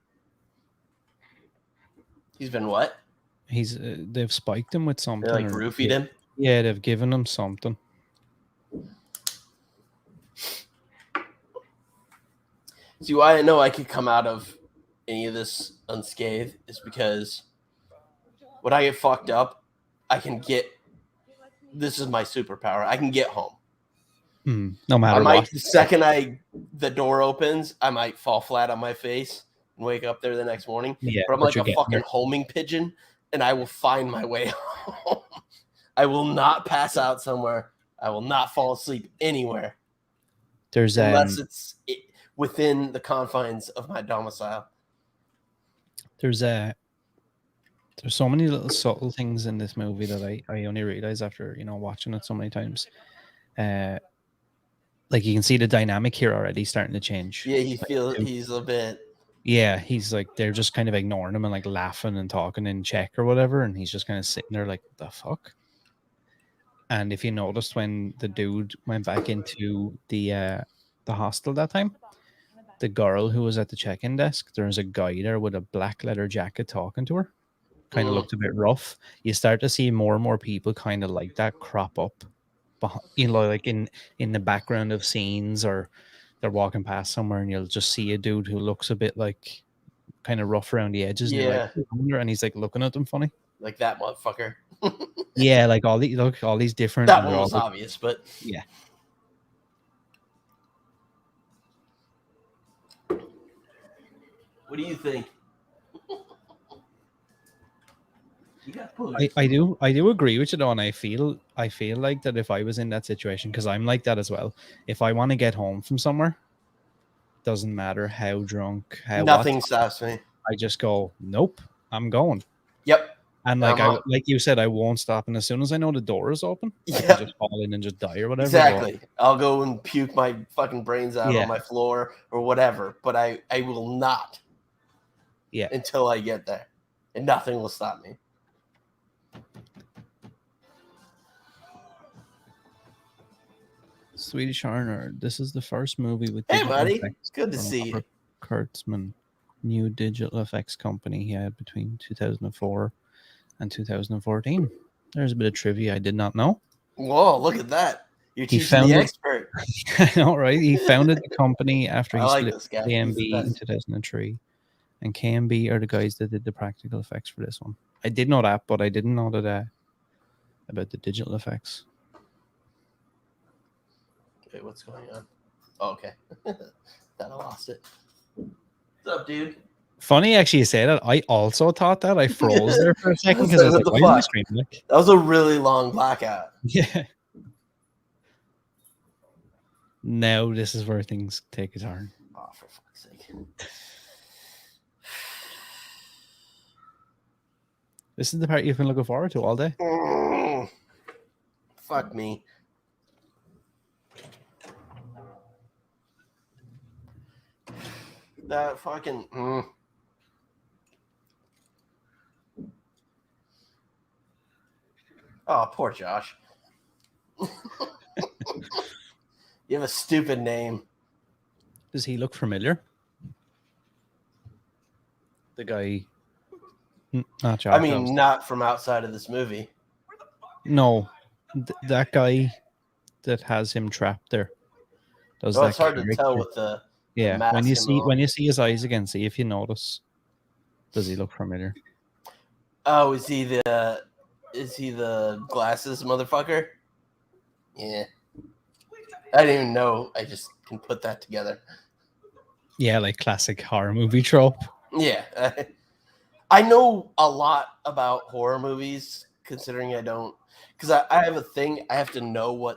He's been what? He's they've spiked him with something. They like roofied him. Yeah, they've given him something. See, why I know I could come out of any of this unscathed is because when I get fucked up, I can get. This is my superpower. I can get home. No matter what. The second the door opens, I might fall flat on my face and wake up there the next morning. Yeah, but I'm like a fucking homing pigeon, and I will find my way home. I will not pass out somewhere. I will not fall asleep anywhere. Unless it's within the confines of my domicile. There's so many little subtle things in this movie that I only realize after watching it so many times. Like you can see the dynamic here already starting to change. Yeah, he's a bit. Yeah, he's like they're just kind of ignoring him and like laughing and talking in Czech or whatever, and he's just kind of sitting there like, the fuck. And if you noticed when the dude went back into the hostel that time, the girl who was at the check-in desk, there was a guy there with a black leather jacket talking to her. Kind of looked a bit rough. You start to see more and more people kind of like that crop up, like in the background of scenes, or they're walking past somewhere and you'll just see a dude who looks a bit like kind of rough around the edges. Yeah. And he's like looking at them funny. Like that motherfucker. Yeah, like all these different. That one was obvious, but yeah. What do you think? I do agree with you though, and I feel like that if I was in that situation, because I'm like that as well. If I want to get home from somewhere, doesn't matter how drunk, nothing stops me. I just go, nope, I'm going. Yep. And like like you said, I won't stop. And as soon as I know the door is open, I can just fall in and just die or whatever. Exactly. I'll go and puke my fucking brains out on my floor or whatever. But I will not. Yeah. Until I get there, and nothing will stop me. Swedish Arnold. This is the first movie with. Hey, buddy. It's good to see you. Kurtzman, new digital effects company he had between 2004 and 2014. There's a bit of trivia I did not know. Whoa, look at that. You're teaching the expert. I know, right? He founded the company after he split KMB in 2003. And KMB are the guys that did the practical effects for this one. I did know that, but I didn't know that about the digital effects. Wait, what's going on? Oh, okay. Thought I lost it. What's up, dude? Funny, actually, you say that. I also thought that. I froze there for a second because I was like, why am I screaming? That was a really long blackout. Yeah. Now this is where things take a turn. Oh, for fuck's sake. This is the part you've been looking forward to all day. Fuck me. That fucking. Oh, poor Josh. You have a stupid name. Does he look familiar? The guy. Not Josh. I mean, not from outside of this movie. No. That guy that has him trapped there. It's hard to tell with the. Yeah, when you see his eyes again, see if you notice. Does he look familiar? Oh, is he the glasses motherfucker? Yeah. I didn't even know. I just can put that together. Yeah, like classic horror movie trope. Yeah. I know a lot about horror movies, considering I don't, because I have a thing. I have to know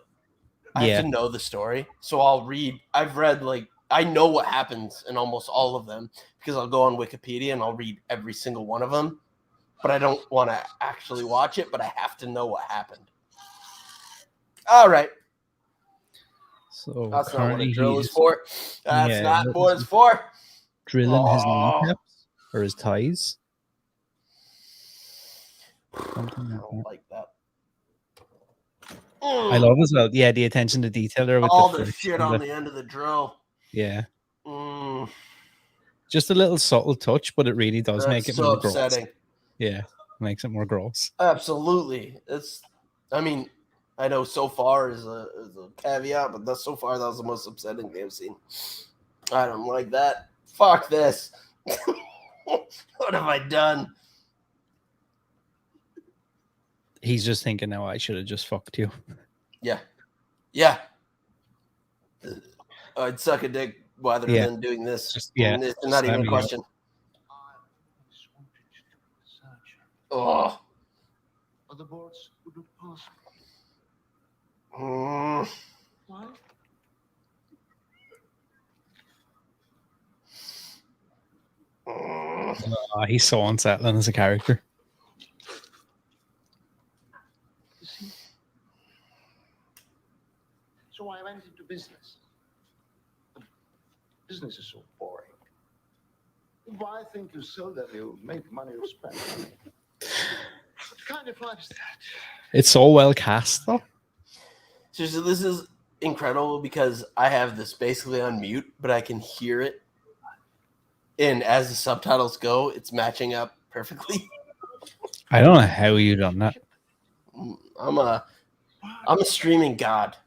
I have to know the story. So I'll read. I've read I know what happens in almost all of them because I'll go on Wikipedia and I'll read every single one of them. But I don't want to actually watch it. But I have to know what happened. All right. So that's not what a drill is for. That's not what it's for. Drilling his kneecaps or his thighs. I don't like that. I love as well. Yeah, the attention to detail there with all the shit on the end of the drill. Yeah. Just a little subtle touch, but it really does make it more upsetting. Gross. Yeah, makes it more gross. Absolutely. I know so far is a caveat, but so far that was the most upsetting thing I've seen. I don't like that. Fuck this. What have I done? He's just thinking now, I should have just fucked you. Yeah. Yeah. I'd suck a dick rather than doing this. It's not even a question. Oh. Other boards would look possible. Why? He's so unsettling as a character. So I went into business. The business is so boring. Why think you so that you make money or spend money? What kind of life is that? It's so well cast, though. Seriously, this is incredible because I have this basically on mute, but I can hear it. And as the subtitles go, it's matching up perfectly. I don't know how you done that. I'm a streaming god.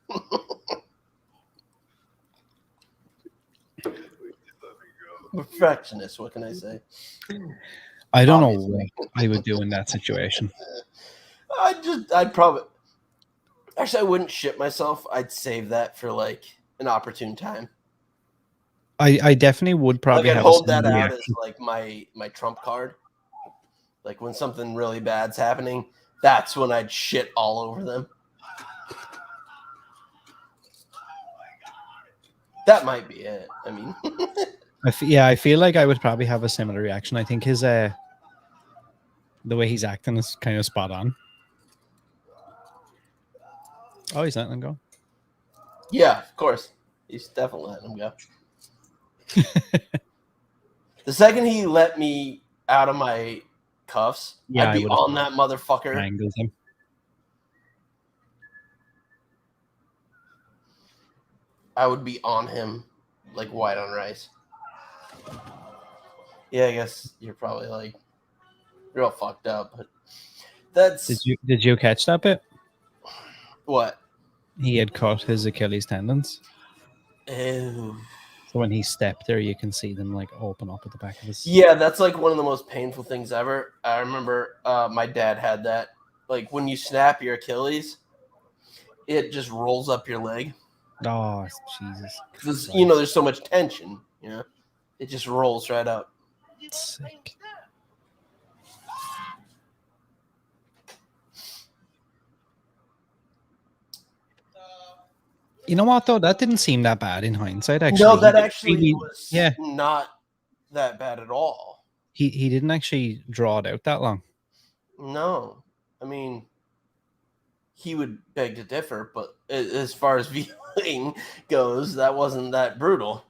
Perfectionist, what can I say? I don't know what I would do in that situation. I'd probably actually I wouldn't shit myself. I'd save that for an opportune time. I definitely would probably I'd hold that out as my trump card. Like when something really bad's happening, that's when I'd shit all over them. That might be it. I mean, I feel like I would probably have a similar reaction. I think his the way he's acting is kind of spot on. Oh, he's letting him go. Yeah, of course. He's definitely letting him go. The second he let me out of my cuffs, I'd be on that motherfucker. Wrangled him. I would be on him like white on rice. Yeah, I guess you're probably real fucked up, but that's. Did you catch that bit? What? He had cut his Achilles tendons. Ew. So when he stepped there, you can see them open up at the back of his. Yeah, that's one of the most painful things ever. I remember my dad had that. When you snap your Achilles, it just rolls up your leg. Oh, Jesus. Because, there's so much tension, it just rolls right up. Sick. You know what, though? That didn't seem that bad in hindsight, actually. No, that actually was not that bad at all. He didn't actually draw it out that long. No. I mean, he would beg to differ, but as far as viewing goes, that wasn't that brutal.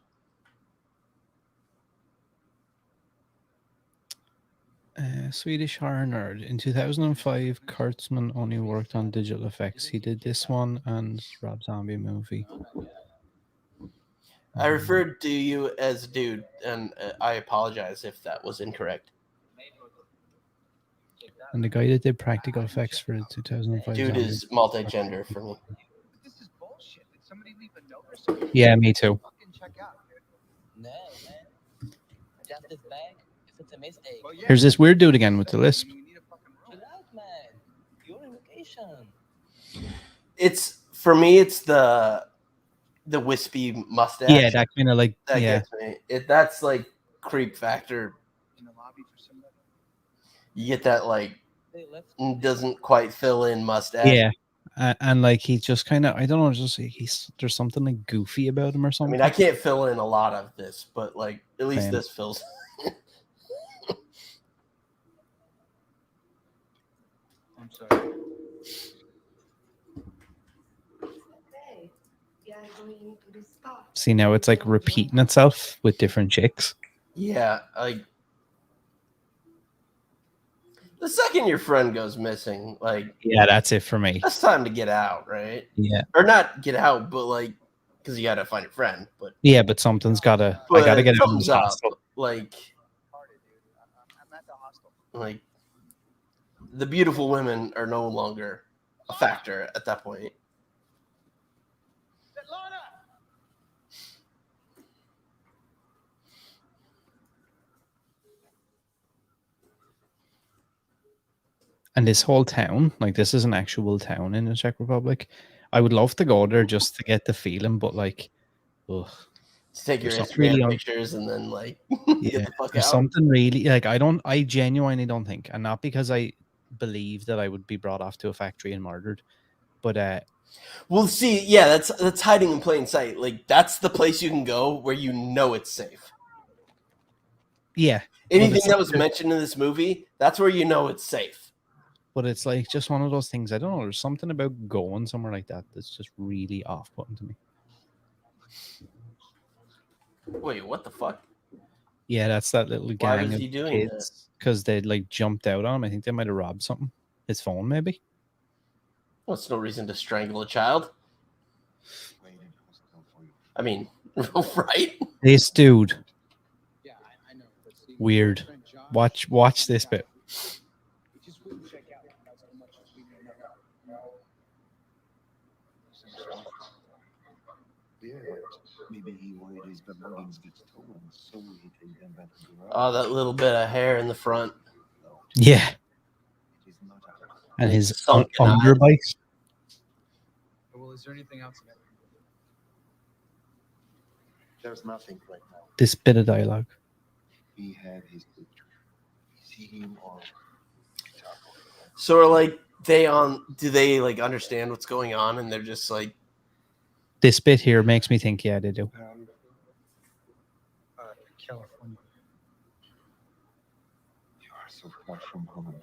Swedish horror nerd. In 2005, Kurtzman only worked on digital effects. He did this one and Rob Zombie movie. I referred to you as dude, and I apologize if that was incorrect. And the guy that did practical effects for the 2005 dude is multi-gender for me. This is bullshit. Did somebody leave a note or something? Yeah, me too. Fucking check out, dude. No, man. Just this bag. If it's a mistake. Well, yeah. Here's this weird dude again with the lisp. We need a fucking It's for me. It's the wispy mustache. Yeah, that kind of like that gets me. That's like creep factor. In the lobby for somebody. You get that like doesn't quite fill in mustache. Yeah. And like he just kind of, I don't know, just there's something like goofy about him or something. I mean, I can't fill in a lot of this, but like at least this fills. I'm sorry. Okay. We are going to the spa. See, now it's like repeating itself with different chicks. Yeah, like the second your friend goes missing, like yeah, that's it for me. That's time to get out, right? Yeah, or not get out, but like because you gotta find your friend. But yeah, but something's gotta. I gotta get something's up. Like the beautiful women are no longer a factor at that point. And this whole town, like this is an actual town in the Czech Republic. I would love to go there just to get the feeling, but like, ugh. To take your Instagram pictures and then like get the fuck out. Something really like I genuinely don't think, and not because I believe that I would be brought off to a factory and murdered, but well, see, yeah, that's hiding in plain sight. Like that's the place you can go where you know it's safe. Yeah. Anything that was mentioned in this movie, that's where you know it's safe. But it's like just one of those things. I don't know. There's something about going somewhere like that that's just really off-putting to me. Wait, what the fuck? Yeah, that's that little gang. Why was he doing this? Because they like jumped out on him. I think they might have robbed something. His phone, maybe. Well, it's no reason to strangle a child. I mean, right? This dude. Weird. Watch this bit. Maybe he wanted his belongings get stolen, so he take them back to the garage. Oh, that little bit of hair in the front. Yeah. And his underbite. Well, is there anything else? There's nothing right now. This bit of dialogue. He had his picture. See him on. So are like do they like understand what's going on and they're just like this bit here makes me think, yeah, they do. California. You are so far from home.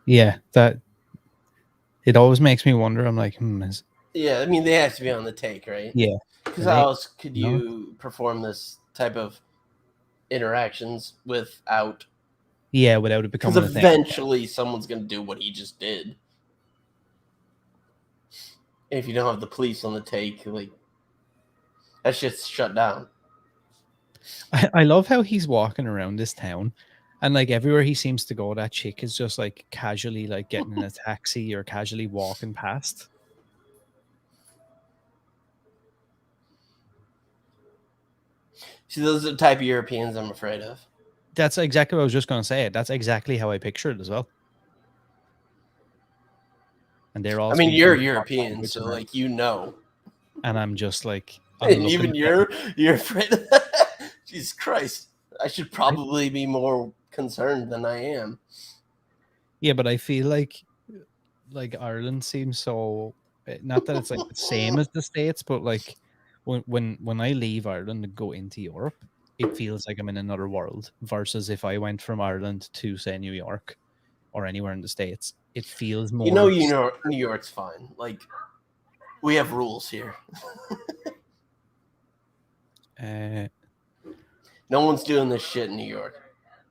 Yeah, that it always makes me wonder. I'm like, yeah, I mean, they have to be on the take, right? Yeah. Because how else could you perform this type of interactions without? Yeah, without it becoming a thing. Because eventually someone's going to do what he just did. And if you don't have the police on the take, like, that shit's shut down. I love how he's walking around this town and like everywhere he seems to go, that chick is just like casually like getting in a taxi or casually walking past. See, those are the type of Europeans I'm afraid of. That's exactly what I was just going to say. That's exactly how I picture it as well. And they're all. I mean, you're European, so like you know. And I'm just like. And even you're afraid of that? Jesus Christ. I should probably be more concerned than I am. Yeah, but I feel like Ireland seems so. Not that it's like the same as the States, but like when I leave Ireland and go into Europe, it feels like I'm in another world versus if I went from Ireland to, say, New York or anywhere in the States, it feels more... You know, New York's fine. Like, we have rules here. No one's doing this shit in New York.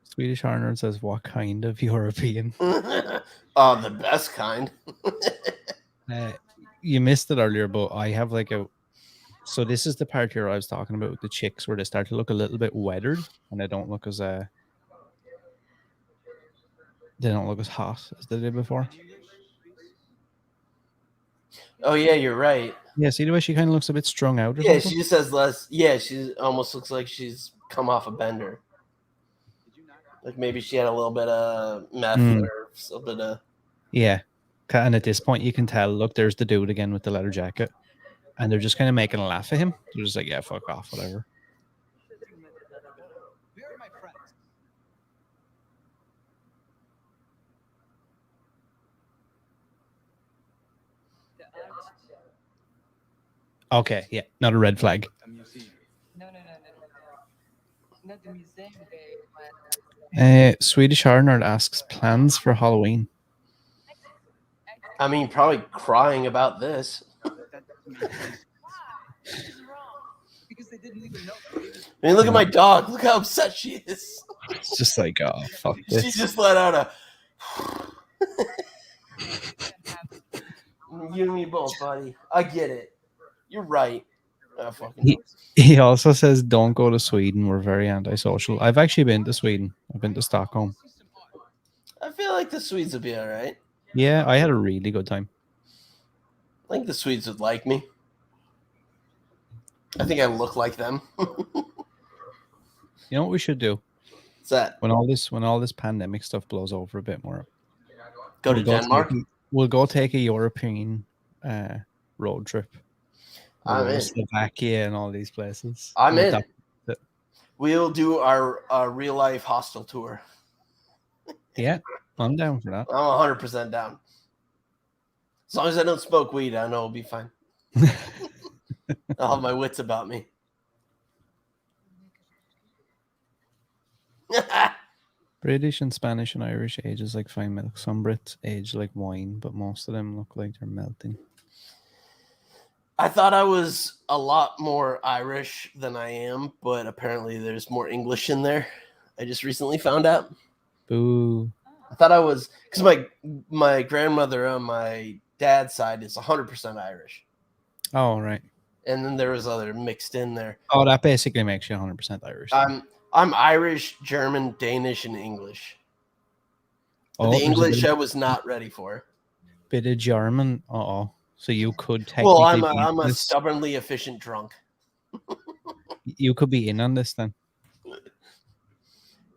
Swedish Arnold says, what kind of European? The best kind. You missed it earlier, but I have like a... So this is the part here I was talking about with the chicks where they start to look a little bit weathered and they don't look as hot as they did before. Oh yeah, you're right. Yeah, see the way she kind of looks a bit strung out. Yeah, she just has less. Yeah, she almost looks like she's come off a bender. Like maybe she had a little bit of meth or a little bit of. Yeah. And at this point, you can tell, look, there's the dude again with the leather jacket. And they're just kind of making a laugh at him. They're just like, yeah, fuck off, whatever. We're my friends. Okay, yeah, not a red flag. No. Not the museum day. Swedish Arnold asks plans for Halloween. I mean, probably crying about this. Because they didn't even know. I mean, look at my dog. Look how upset she is. It's just like, oh, fuck this. She just let out a. You and me both, buddy. I get it. You're right. He also says, don't go to Sweden. We're very antisocial. I've actually been to Sweden. I've been to Stockholm. I feel like the Swedes would be all right. Yeah, I had a really good time. I think the Swedes would like me. I think I look like them. You know what we should do? What's that? When all this pandemic stuff blows over a bit more, go to Denmark. We'll go take a European road trip. I'm in Slovakia and all these places. I'm in. We'll do our real life hostel tour. Yeah, I'm down for that. I'm 100% down. As long as I don't smoke weed, I know it'll be fine. I'll have my wits about me. British and Spanish and Irish ages like fine milk. Some Brits age like wine, but most of them look like they're melting. I thought I was a lot more Irish than I am, but apparently there's more English in there. I just recently found out. Boo. I thought I was, because my grandmother on my dad's side is 100% Irish. Oh, right. And then there was other mixed in there. Oh, that basically makes you 100% Irish. I'm Irish, German, Danish, and English. Oh, the English I was not ready for. Bit of German. Uh-oh. So you could technically. Well, I'm a stubbornly efficient drunk. You could be in on this then.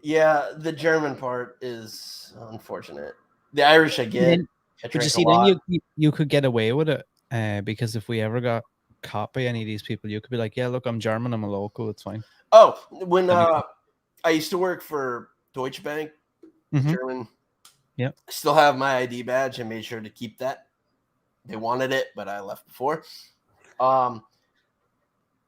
Yeah, the German part is unfortunate. The Irish I get. But you see, then you could get away with it because if we ever got caught by any of these people, you could be like, yeah, look, I'm German, I'm a local, it's fine. Oh, when I used to work for Deutsche Bank, German. Yeah, I still have my ID badge. I made sure to keep that. They wanted it, but I left before.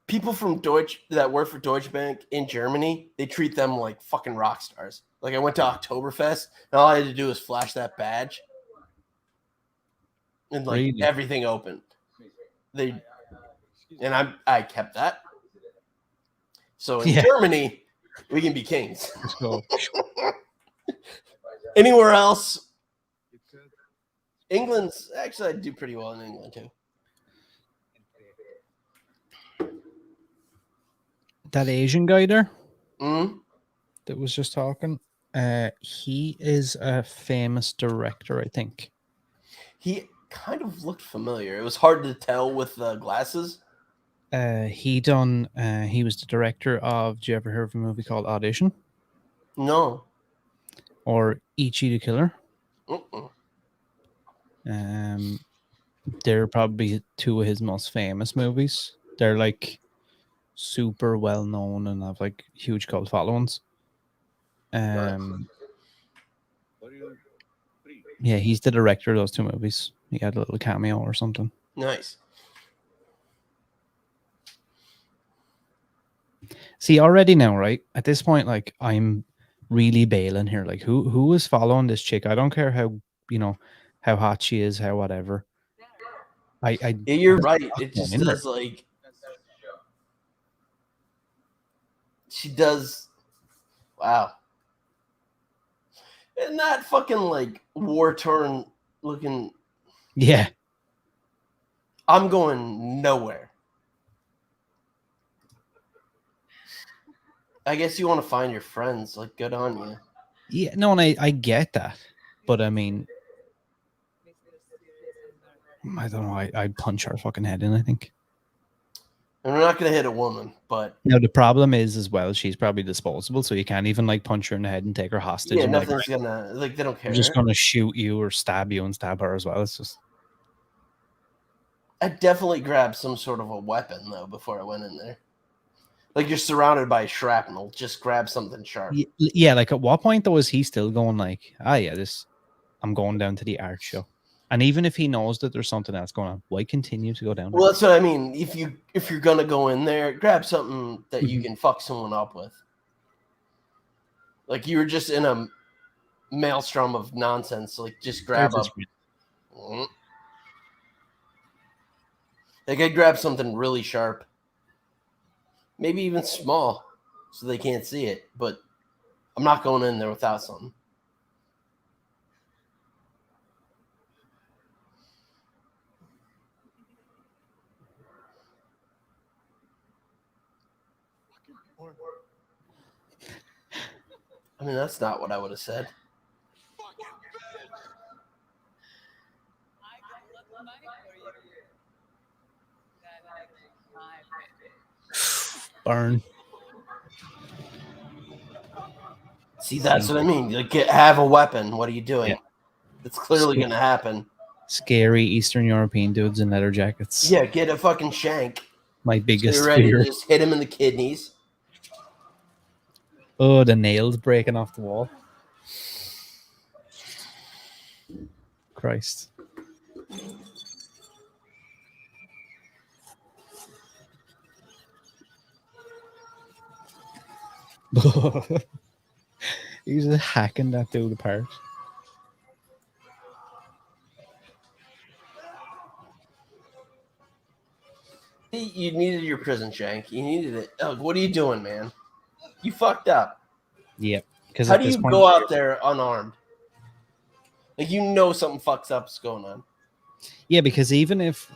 People from that work for Deutsche Bank in Germany, they treat them like fucking rock stars. Like I went to Oktoberfest, and all I had to do was flash that badge, and like really? Everything opened. I kept that. So in Germany, we can be kings. Let's go. Anywhere else? England's actually I do pretty well in England too. That Asian guy there that was just talking, he is a famous director, I think. He kind of looked familiar. It was hard to tell with the glasses. He was the director of, do you ever hear of a movie called Audition? No. Or Ichi the Killer? They're probably two of his most famous movies. They're like super well known and have like huge cult followings. Yeah, he's the director of those two movies. He had a little cameo or something. Nice. See, already now, right? At this point, like I'm really bailing here. Like who is following this chick? I don't care how, how hot she is, how whatever. Yeah, you're right. It just does like she does. Wow. And that fucking like war-torn looking. Yeah. I'm going nowhere. I guess you want to find your friends. Like, good on you. Yeah, no, and I get that. But I mean, I don't know. I'd punch her fucking head in, I think. And we're not gonna hit a woman, but now the problem is as well, she's probably disposable, so you can't even like punch her in the head and take her hostage. yeah, and nothing's like, gonna like they don't care. They're just gonna shoot you or stab you and stab her as well. It's just. I definitely grabbed some sort of a weapon though before I went in there. Like you're surrounded by shrapnel, just grab something sharp. Yeah, like at what point though is he still going like, I'm going down to the art show? And even if he knows that there's something else going on, why continue to go down there? Well, that's what I mean. If you're gonna go in there, grab something that you can fuck someone up with. Like you were just in a maelstrom of nonsense. Like just grab a. Like I grab something really sharp, maybe even small, so they can't see it. But I'm not going in there without something. I mean, that's not what I would have said. Burn. See, that's what I mean. Like, have a weapon. What are you doing? Yeah. It's clearly going to happen. Scary Eastern European dudes in leather jackets. Yeah, get a fucking shank. My biggest so you're ready fear. To just hit him in the kidneys. Oh, the nails breaking off the wall. Christ. He's just hacking that dude apart. You needed your prison shank. You needed it. Oh, what are you doing, man? You fucked up. Yep. How do you go out there unarmed? Like you know something fucks up is going on. Yeah, because even if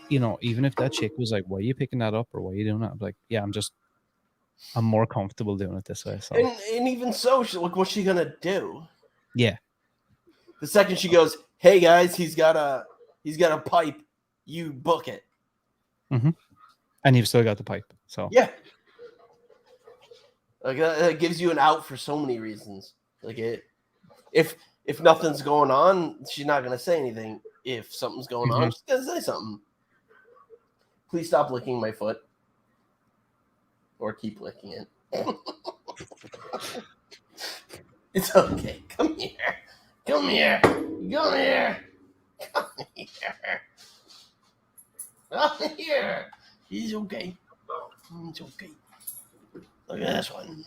that chick was like, "Why are you picking that up?" or "Why are you doing that?" I'm like, "Yeah, I'm more comfortable doing it this way." So. And even so, look what's she gonna do? Yeah. The second she goes, "Hey guys, he's got a pipe," you book it. Mm-hmm. And you've still got the pipe. So yeah. Like that gives you an out for so many reasons. Like if nothing's going on, she's not gonna say anything. If something's going on, she's gonna say something. Please stop licking my foot. Or keep licking it. It's okay. Come here. Come here. Come here. Come here. Come here. He's okay. It's okay. Look at this one.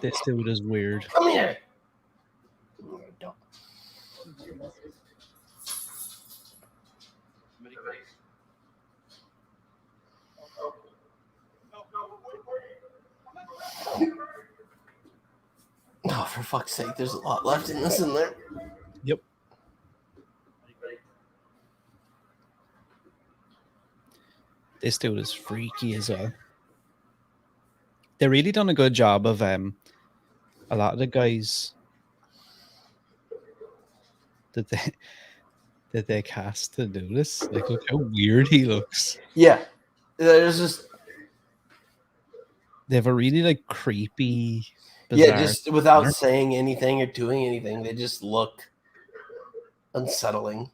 This dude is weird. Come here. Oh, for fuck's sake, there's a lot left in this in there. Yep. This dude is freaky as well. They really done a good job of a lot of the guys that they cast to do this. Like, look how weird he looks. Yeah. There's just they have a really like creepy bizarre yeah, just without saying anything or doing anything, they just look unsettling.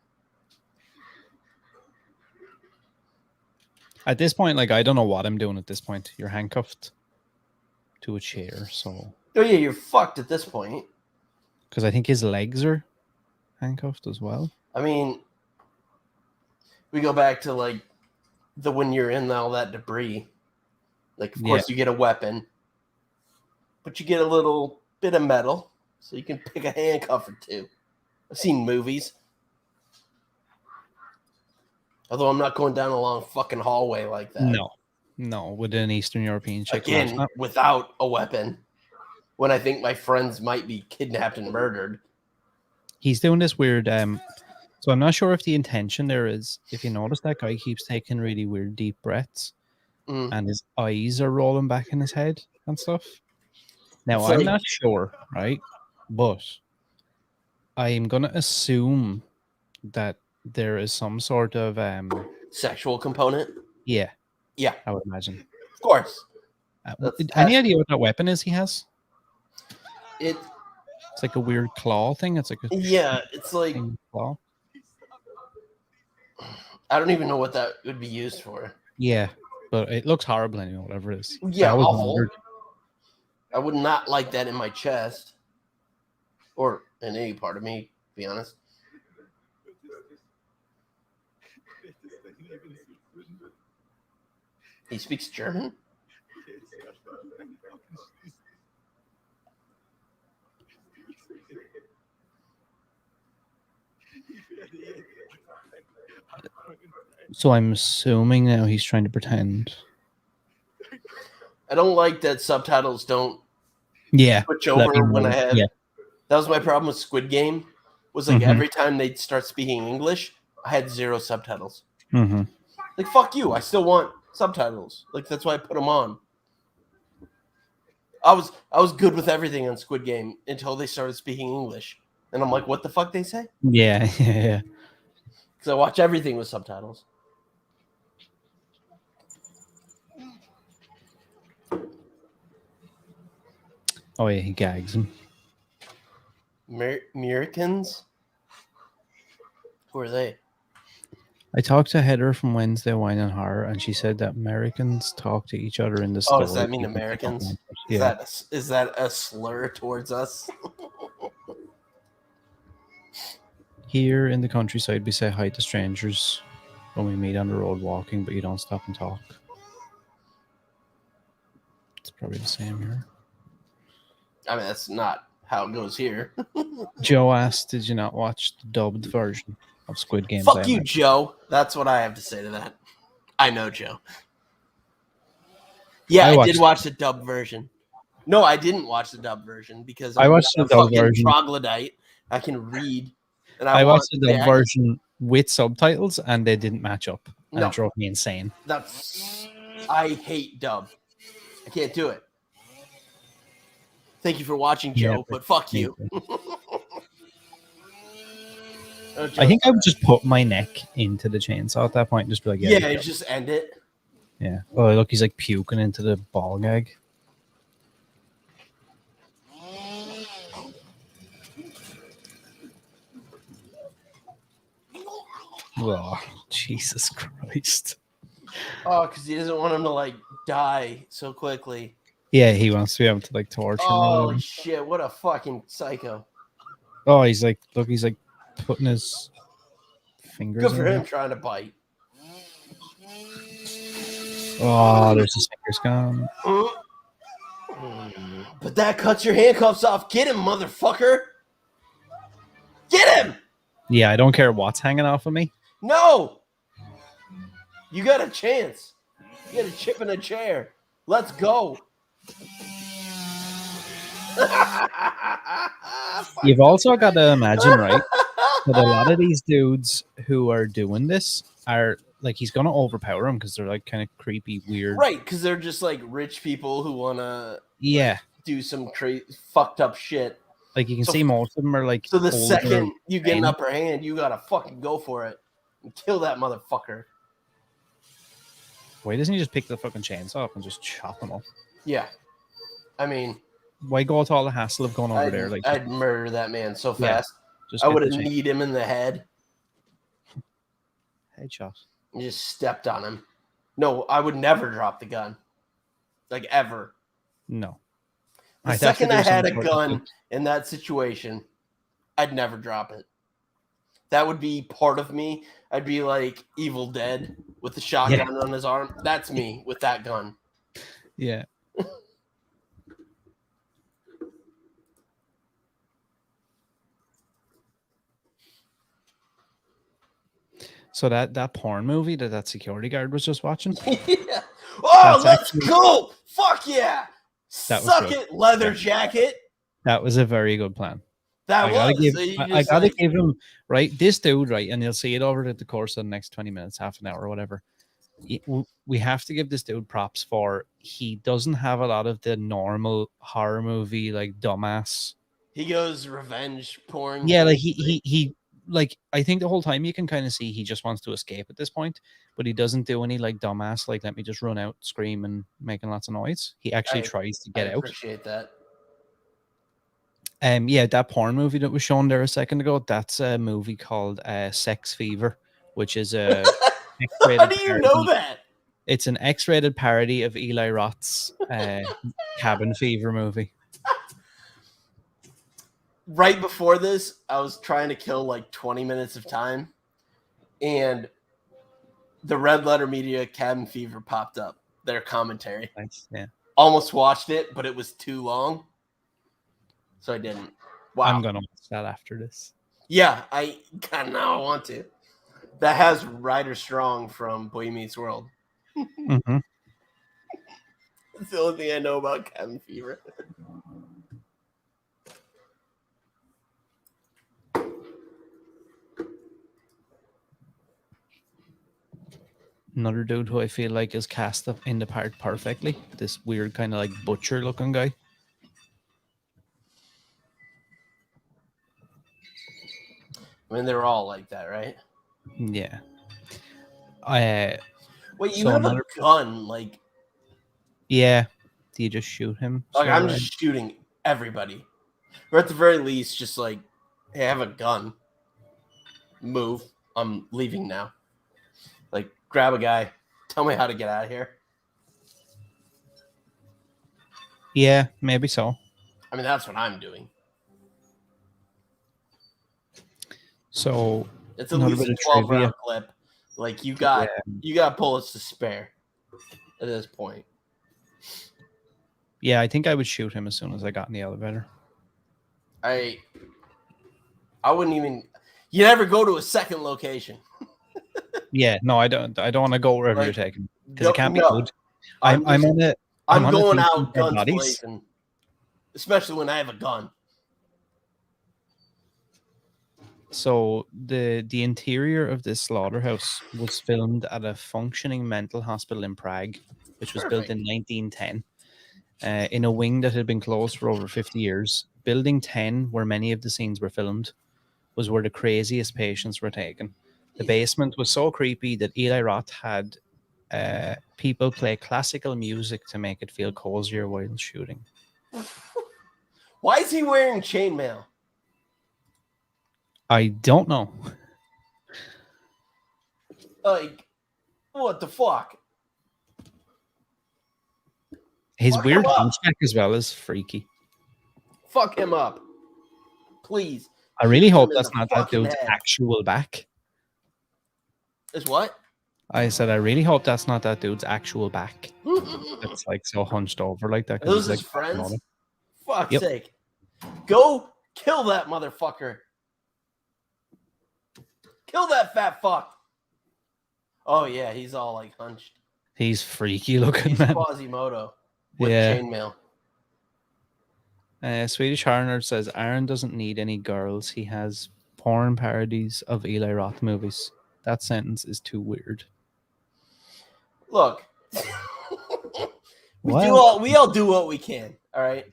At this point, like I don't know what I'm doing at this point. You're handcuffed to a chair, so oh yeah, you're fucked at this point. Because I think his legs are handcuffed as well. I mean, we go back to like when you're in all that debris. Like, of course, you get a weapon, but you get a little bit of metal, so you can pick a handcuff or two. I've seen movies. Although I'm not going down a long fucking hallway like that. No, with an Eastern European chick. Again, without a weapon, when I think my friends might be kidnapped and murdered. He's doing this weird. So I'm not sure if the intention there is. If you notice, that guy keeps taking really weird deep breaths, and his eyes are rolling back in his head and stuff. Now I'm not sure, right? But I'm gonna assume that there is some sort of sexual component. Yeah. Yeah, I would imagine. Of course. Any idea what that weapon is he has? It's like a weird claw thing. It's like a it's like claw. I don't even know what that would be used for. Yeah, but it looks horrible anyway, whatever it is. Yeah, awful. I would not like that in my chest or in any part of me, to be honest. He speaks German? So I'm assuming now he's trying to pretend. I don't like that subtitles don't switch over when I have. Yeah. That was my problem with Squid Game. Was like every time they'd start speaking English, I had 0 subtitles. Mm-hmm. Like, fuck you. I still want subtitles. Like, that's why I put them on. I was good with everything on Squid Game until they started speaking English. And I'm like, what the fuck they say? Yeah. Because I watch everything with subtitles. Oh, yeah, he gags him. Americans? Who are they? I talked to Heather from Wednesday Wine and Horror, and she said that Americans talk to each other in the store. Oh, does that mean Americans? Yeah. Is that a slur towards us? Here in the countryside, we say hi to strangers when we meet on the road walking, but you don't stop and talk. It's probably the same here. I mean, that's not how it goes here. Joe asked, did you not watch the dubbed version of Squid Game? Fuck you, Joe. That's what I have to say to that. I know, Joe. Yeah, I did watch the dubbed version. No, I didn't watch the dubbed version because I watched the dubbed version. Troglodyte. I can read. And I watched the dubbed version with subtitles, and they didn't match up. And it drove me insane. I hate dub. I can't do it. Thank you for watching, Joe, but fuck you. I think I would just put my neck into the chainsaw at that point and just be like, just end it. Yeah. Oh, look, he's like puking into the ball gag. Oh, Jesus Christ. Oh, because he doesn't want him to like die so quickly. Yeah, he wants to be able to like torture him. Oh shit! What a fucking psycho! Oh, he's like, look, he's like putting his fingers. Good for him trying to bite. Oh, there's his fingers gone. But that cuts your handcuffs off. Get him, motherfucker! Get him! Yeah, I don't care what's hanging off of me. No! You got a chance. You got a chip in a chair. Let's go. You've also got to imagine, right, that a lot of these dudes who are doing this are like, he's gonna overpower them because they're like kind of creepy, weird, right? Because they're just like rich people who wanna do some fucked up shit. Like you can see most of them are like. So the second you get an upper hand, you gotta fucking go for it and kill that motherfucker. Why doesn't he just pick the fucking chainsaw up and just chop them off? Yeah, I mean, why go to all the hassle of going over there? Like, I'd murder that man so fast. I would have kneed him in the head. Headshot. You just stepped on him. No, I would never drop the gun. Like, ever. No. The second I had a gun in that situation, I'd never drop it. That would be part of me. I'd be like Evil Dead with the shotgun on his arm. That's me with that gun. Yeah. So that porn movie that security guard was just watching. Yeah. Oh, let's go! Fuck yeah! Suck it, leather jacket. That was a very good plan. I gotta give him right. This dude, right, and you'll see it over the course of the next 20 minutes, half an hour, or whatever. We have to give this dude props for he doesn't have a lot of the normal horror movie like dumbass. He goes revenge porn. Yeah, like he like I think the whole time you can kind of see he just wants to escape at this point, but he doesn't do any like dumbass like let me just run out, scream, and making lots of noise. He actually tries to get out. I appreciate that. Yeah, that porn movie that was shown there a second ago, that's a movie called Sex Fever, which is a How do you know that? It's an X-rated parody of Eli Roth's Cabin Fever movie. Right before this, I was trying to kill like 20 minutes of time, and the Red Letter Media Cabin Fever popped up. Their commentary. Nice. Yeah. Almost watched it, but it was too long, so I didn't. Wow. I'm gonna watch that after this. Yeah, I kind of want to. That has Ryder Strong from Boy Meets World. Mm-hmm. That's the only thing I know about Cabin Fever. Another dude who I feel like is cast up in the part perfectly. This weird kind of like butcher looking guy. I mean, they're all like that, right? Yeah. Wait, you have a gun, like... Yeah. Do you just shoot him? Like, I'm just shooting everybody. Or at the very least, just like, hey, I have a gun. Move. I'm leaving now. Like, grab a guy. Tell me how to get out of here. Yeah, maybe so. I mean, that's what I'm doing. So it's at least a 12-round clip. Like, you got bullets to spare at this point. Yeah, I think I would shoot him as soon as I got in the elevator. I wouldn't even. You never go to a second location. Yeah, no, I don't want to go wherever you're taking because it can't be good. I'm going out guns blazing, especially when I have a gun. So the interior of this slaughterhouse was filmed at a functioning mental hospital in Prague, which was built in 1910, in a wing that had been closed for over 50 years. Building 10, where many of the scenes were filmed, was where the craziest patients were taken. The basement was so creepy that Eli Roth had people play classical music to make it feel cozier while shooting. Why is he wearing chainmail? I don't know. Like, what the fuck? His weird hunchback as well is freaky. Fuck him up. Please. I really hope that's not that dude's actual back. Is what? I said I really hope that's not that dude's actual back. It's like so hunched over like that. Those his friends? Fuck's sake. Go kill that motherfucker. Kill that fat fuck. Oh yeah, he's all like hunched. He's freaky looking, he's man. Quasimodo with chainmail. Swedish Horror says Aran doesn't need any girls. He has porn parodies of Eli Roth movies. That sentence is too weird. Look, we all do what we can. All right.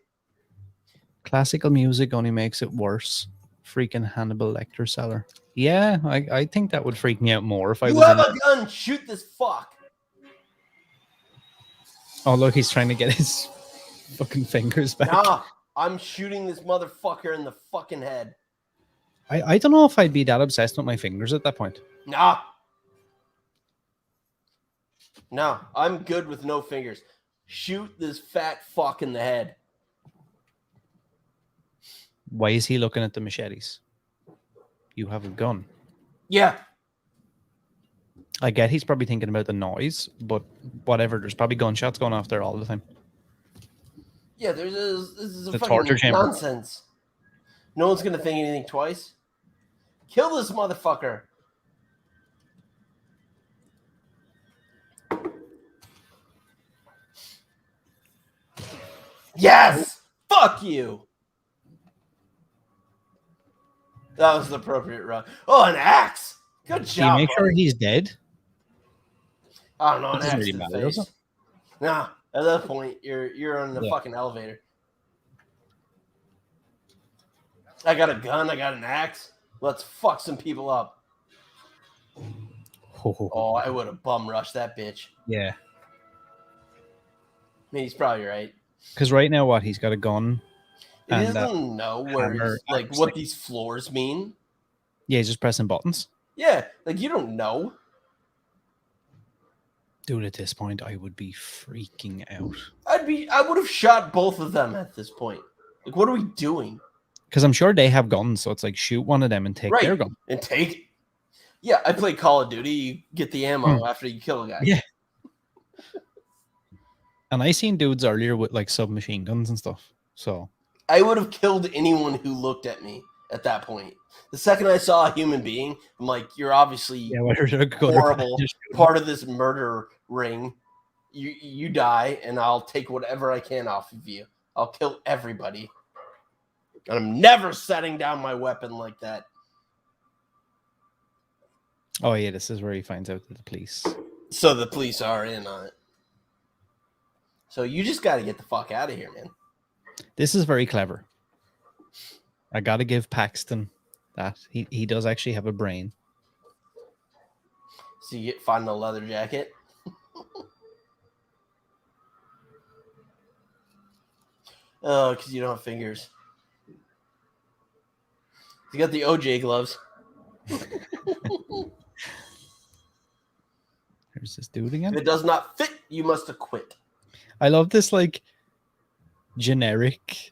Classical music only makes it worse. Freaking Hannibal Lecter seller. Yeah, I think that would freak me out more if I was. You have a gun. Shoot this fuck. Oh look, he's trying to get his fucking fingers back. Nah, I'm shooting this motherfucker in the fucking head. I don't know if I'd be that obsessed with my fingers at that point. Nah. No, I'm good with no fingers. Shoot this fat fuck in the head. Why is he looking at the machetes? You have a gun. Yeah. I get he's probably thinking about the noise, but whatever. There's probably gunshots going off there all the time. Yeah, this is a the fucking torture chamber. Nonsense. No one's gonna think anything twice. Kill this motherfucker. Yes! Fuck you! That was the appropriate run. Oh, an axe! Good job. Can you make sure he's dead? I don't know. An axe really to the matter, face. Nah, at that point, you're on the fucking elevator. I got a gun. I got an axe. Let's fuck some people up. Oh, I would have bum rushed that bitch. Yeah. I mean, he's probably right. Because right now, what, he's got a gun. He doesn't know where he's, like, what these floors mean. Yeah, he's just pressing buttons. Yeah, like, you don't know. Dude, at this point, I would be freaking out. I would have shot both of them at this point. Like, what are we doing? Because I'm sure they have guns, so it's like, shoot one of them and take their gun. And take... Yeah, I play Call of Duty. You get the ammo after you kill a guy. Yeah. And I seen dudes earlier with, like, submachine guns and stuff, so... I would have killed anyone who looked at me at that point. The second I saw a human being, I'm like, you're obviously horrible part of this murder ring. You die, and I'll take whatever I can off of you. I'll kill everybody. And I'm never setting down my weapon like that. Oh, yeah, this is where he finds out that the police... So the police are in on it. So you just got to get the fuck out of here, man. This is very clever. I got to give Paxton that. He does actually have a brain. So you find the leather jacket. Oh, because you don't have fingers. You got the OJ gloves. There's this dude again. If it does not fit, you must acquit. I love this, like, generic.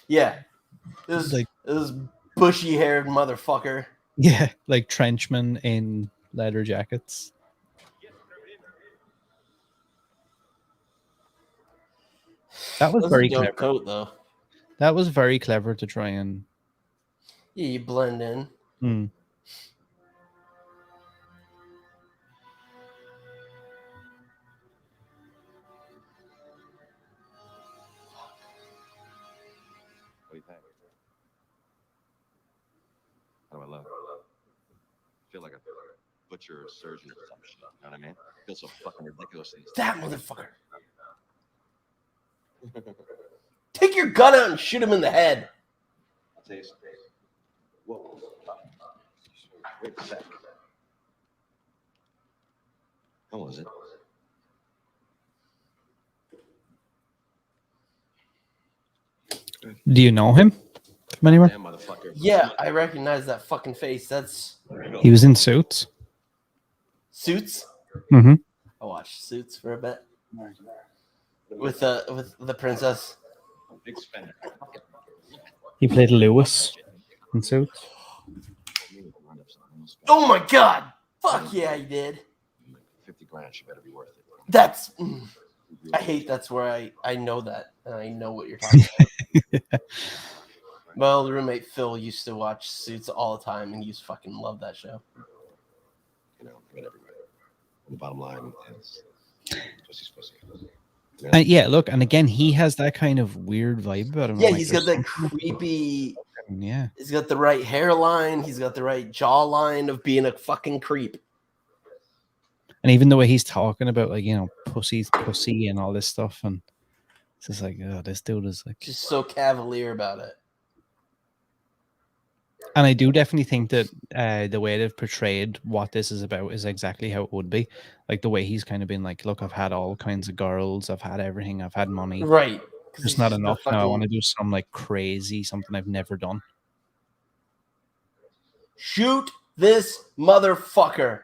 Yeah. This bushy-haired motherfucker. Yeah, like trenchmen in leather jackets. That was very clever. Coat, though. That was very clever to try and... Yeah, you blend in. Hmm. What do you think? How do I look? I feel like a butcher or surgeon or some shit. You know what I mean? I feel so fucking ridiculous. That motherfucker. Take your gun out and shoot him in the head. I'll tell you something. Whoa. Wait a sec. How was it? Do you know him from anywhere? Damn, motherfucker. Yeah, I recognize that fucking face. That's... He was in Suits. Suits? Mm-hmm. I watched Suits for a bit. With the princess. Big spender. He played Lewis in Suits. Oh my god! Fuck yeah, he did. 50 grand, she better be worth it. That's... I hate that's where I know that. And I know what you're talking about. Well, the roommate Phil used to watch Suits all the time, and he used to fucking love that show. You know, I got everywhere. The bottom line is pussy's pussy. Yeah, look, and again, he has that kind of weird vibe about him. Yeah, like, he's got that creepy... Yeah. He's got the right hairline. He's got the right jawline of being a fucking creep. And even the way he's talking about, like, you know, pussy and all this stuff. And it's just like, oh, this dude is like... Just so cavalier about it. And I do definitely think that the way they've portrayed what this is about is exactly how it would be. Like, the way he's kind of been like, look, I've had all kinds of girls. I've had everything. I've had money. Right. It's not enough now. I want to do something like crazy, something I've never done. Shoot this motherfucker.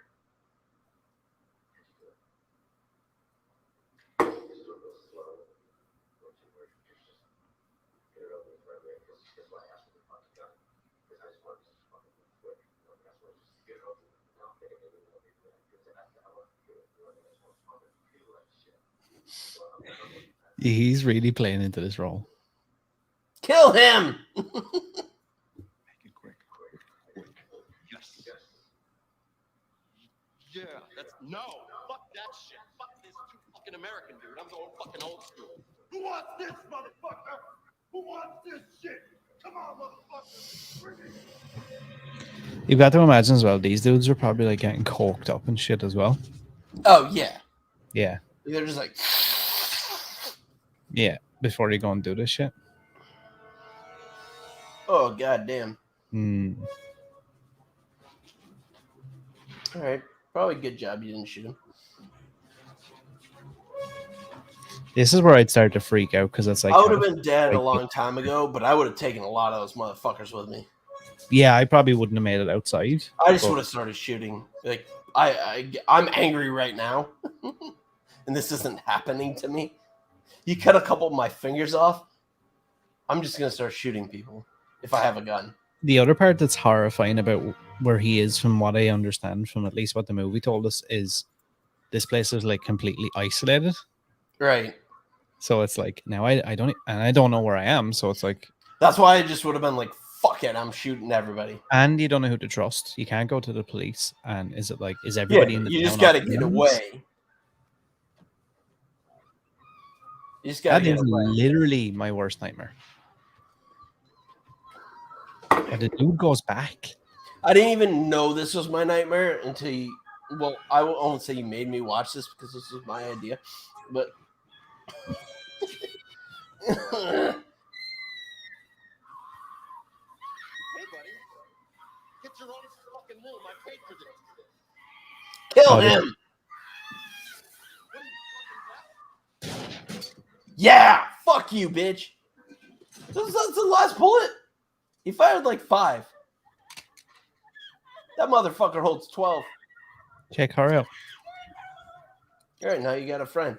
He's really playing into this role. Kill him. Make it quick. Yes. Yeah, that's no. Fuck that shit. Fuck this too fucking American, dude. I'm going fucking old school. Who wants this, motherfucker? Who wants this shit? Come on, motherfucker. Bring it. You've got to imagine as well, these dudes are probably like getting coked up and shit as well. Oh, yeah. Yeah. They're just like... Yeah, before you go and do this shit. Oh, goddamn. All right. Probably good job you didn't shoot him. This is where I'd start to freak out because it's like I would have been dead a long time ago, but I would have taken a lot of those motherfuckers with me. Yeah, I probably wouldn't have made it outside. I just would have started shooting. Like I'm angry right now, and this isn't happening to me. You cut a couple of my fingers off, I'm just gonna start shooting people if I have a gun. The other part that's horrifying about where he is, from what I understand, from at least what the movie told us, is this place is like completely isolated. Right. So it's like now I don't know where I am. So it's like that's why I just would have been like, fuck it, I'm shooting everybody. And you don't know who to trust. You can't go to the police. And is everybody in the you town? Just gotta get away. You just gotta get away. Literally my worst nightmare. And the dude goes back. I didn't even know this was my nightmare until you. Well, I won't say you made me watch this because this was my idea, but. Hey, buddy. Get your own fucking room. I paid for this. Kill him. Yeah, fuck you, bitch. That's the last bullet. He fired like 5. That motherfucker holds 12. Check her out. All right, now you got a friend.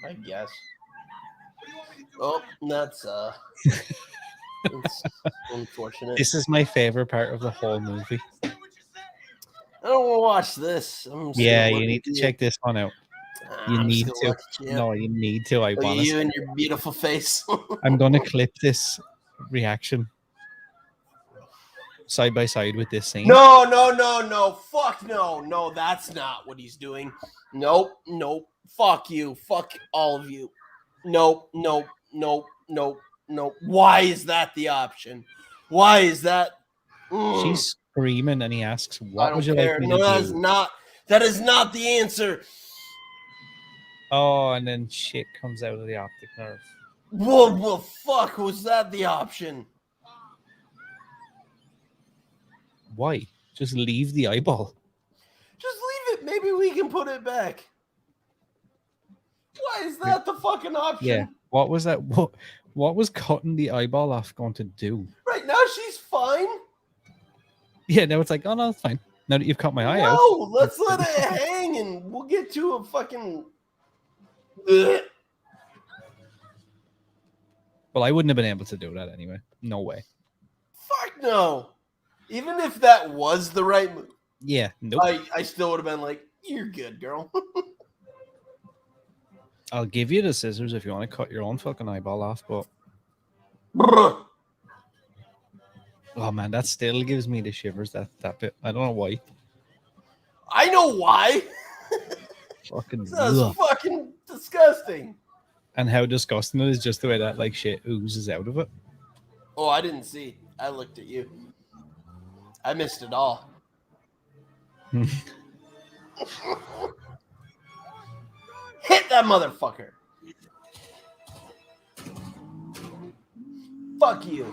I guess. Oh, that's unfortunate. This is my favorite part of the whole movie. I don't want to watch this. Yeah, you need to check this one out. You need to. No, you need to. I want you and your beautiful face. I'm going to clip this reaction side by side with this scene. No. Fuck no. No, that's not what he's doing. Nope. Fuck you. Fuck all of you. Nope. Why is that the option? Why is that? She's screaming and he asks, what would you like me to do? That is not the answer. Oh, and then shit comes out of the optic nerve. Well, fuck, was that the option? Why? Just leave the eyeball. Just leave it. Maybe we can put it back. Why is that the fucking option? Yeah. What was that? What was cutting the eyeball off going to do? Right now she's fine. Yeah, now it's like, oh no, it's fine. Now that you've cut my eye out. No, let's let it hang and we'll get to a fucking... Well, I wouldn't have been able to do that anyway. No way. Fuck no. Even if that was the right move. Yeah, nope. I still would have been like, you're good, girl. I'll give you the scissors if you want to cut your own fucking eyeball off, but... Oh man, that still gives me the shivers, that bit. I don't know why. I know why. Fucking that's fucking disgusting. And how disgusting it is just the way that like shit oozes out of it. Oh, I didn't see. I looked at you. I missed it all. Hit that motherfucker. Fuck you.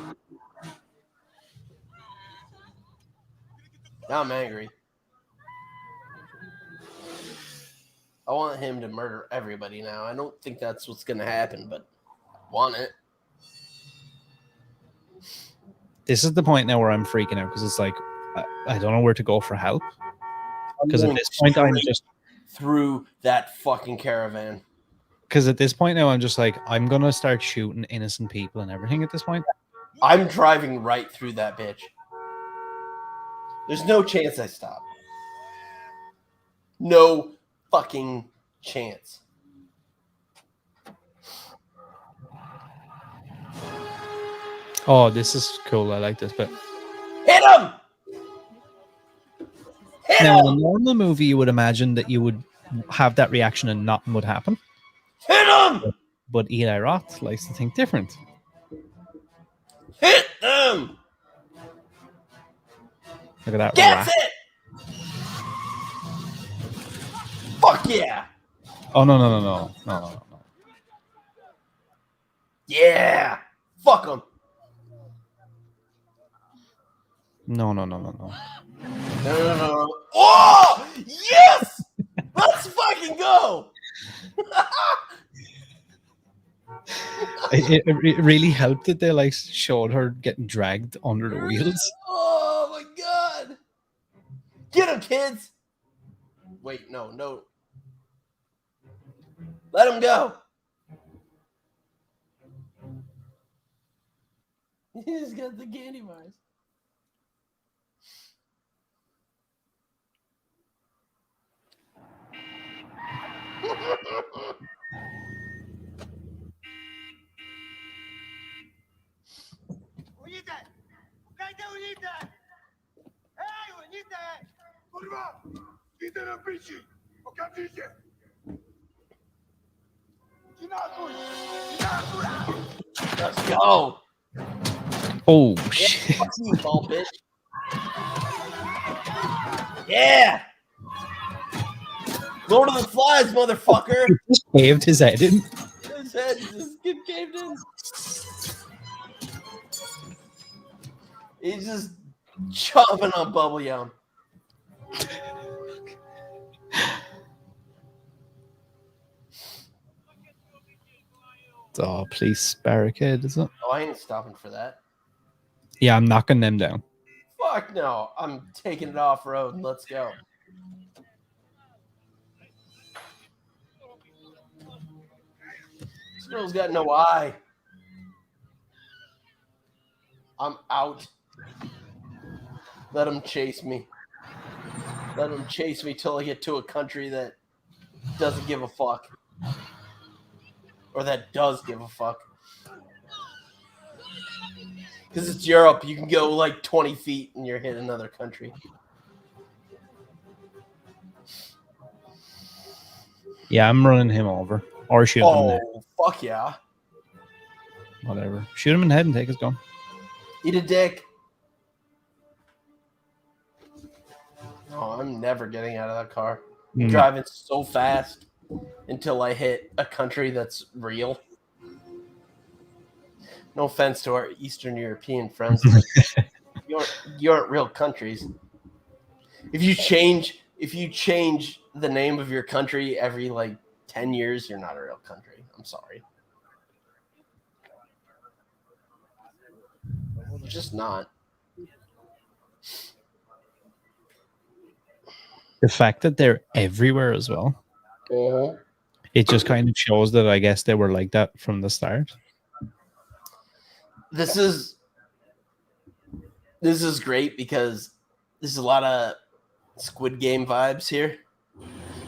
Now I'm angry. I want him to murder everybody now. I don't think that's what's going to happen, but I want it. This is the point now where I'm freaking out because it's like, I don't know where to go for help. Because at this point, I'm just... through that fucking caravan. Because at this point now, I'm just like, I'm going to start shooting innocent people and everything at this point. I'm driving right through that bitch. There's no chance I stop. No fucking chance. Oh, this is cool. I like this bit. Hit him! Now, in a normal movie, you would imagine that you would have that reaction and nothing would happen. Hit him! But Eli Roth likes to think different. Hit them! Look at that. Gets it! Fuck yeah! Oh, no. Yeah! Fuck him! No. No. Oh! Yes! Let's fucking go! It really helped that they like showed her getting dragged under the wheels. Oh my god! Get him, kids! Wait, no. Let him go! He's got the candy bars. Let's go. Oh shit! Fuck you, ball bitch. Yeah. Lord of the Flies, motherfucker. He just caved his head in. His head just get caved in. He's just chomping on bubble yum. Oh, police barricade, is it? Oh, I ain't stopping for that. Yeah, I'm knocking them down. Fuck no. I'm taking it off road and let's go. This girl's got no eye. I'm out. Let him chase me. Let him chase me till I get to a country that doesn't give a fuck. Or that does give a fuck. Because it's Europe. You can go like 20 feet and you're hit another country. Yeah, I'm running him over. Or shoot him in the head. Oh, fuck yeah. Whatever. Shoot him in the head and take his gun. Eat a dick. Oh, I'm never getting out of that car. I'm driving so fast until I hit a country that's real. No offense to our Eastern European friends, but you aren't real countries. If you change the name of your country every like 10 years, you're not a real country. I'm sorry. You're just not. The fact that they're everywhere as well. It just kind of shows that I guess they were like that from the start. This is great because there's a lot of Squid Game vibes here.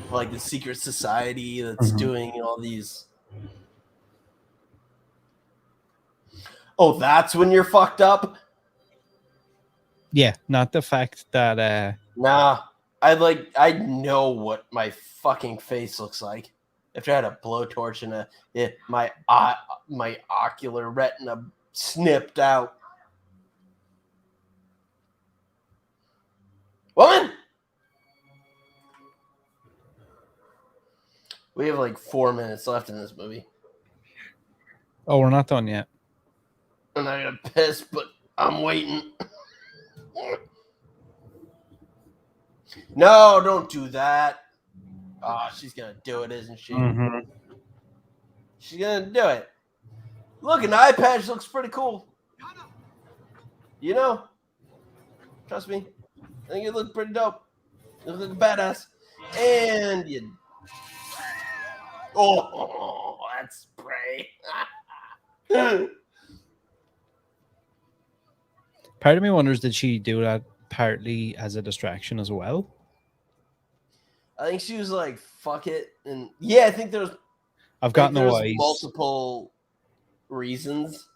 Like the secret society that's doing all these. Oh, that's when you're fucked up? Yeah, not the fact that Nah. I know what my fucking face looks like. If I had a blowtorch and my ocular retina snipped out. Woman! We have like 4 minutes left in this movie. Oh, we're not done yet. And I got pissed, but I'm waiting. No, don't do that. Oh, she's gonna do it, isn't she? She's gonna do it. Look, an eye patch looks pretty cool. You know? Trust me. I think it looked pretty dope. It looked like a badass. And you... Oh, that's spray. Part of me wonders, did she do that partly as a distraction as well? I think she was like, fuck it. And yeah, I think there's... I've got no eyes. Multiple reasons.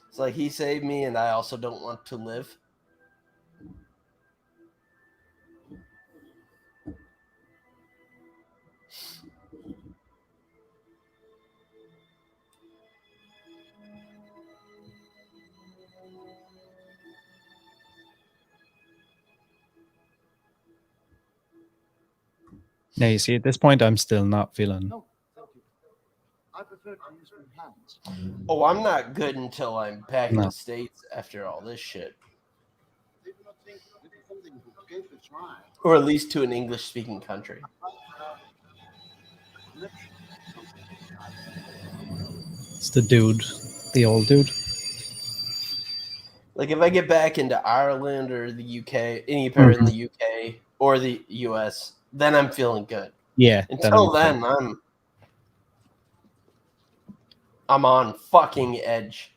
It's like, he saved me and I also don't want to live. Now, you see, at this point, I'm still not feeling... No, thank you. I prefer to use my hands. Oh, I'm not good until I'm back in the States after all this shit. something to give a try. Or at least to an English-speaking country. It's the dude, the old dude. Like if I get back into Ireland or the UK, anywhere in the UK or the US, then I'm feeling good. Yeah. Until then, I'm on fucking edge.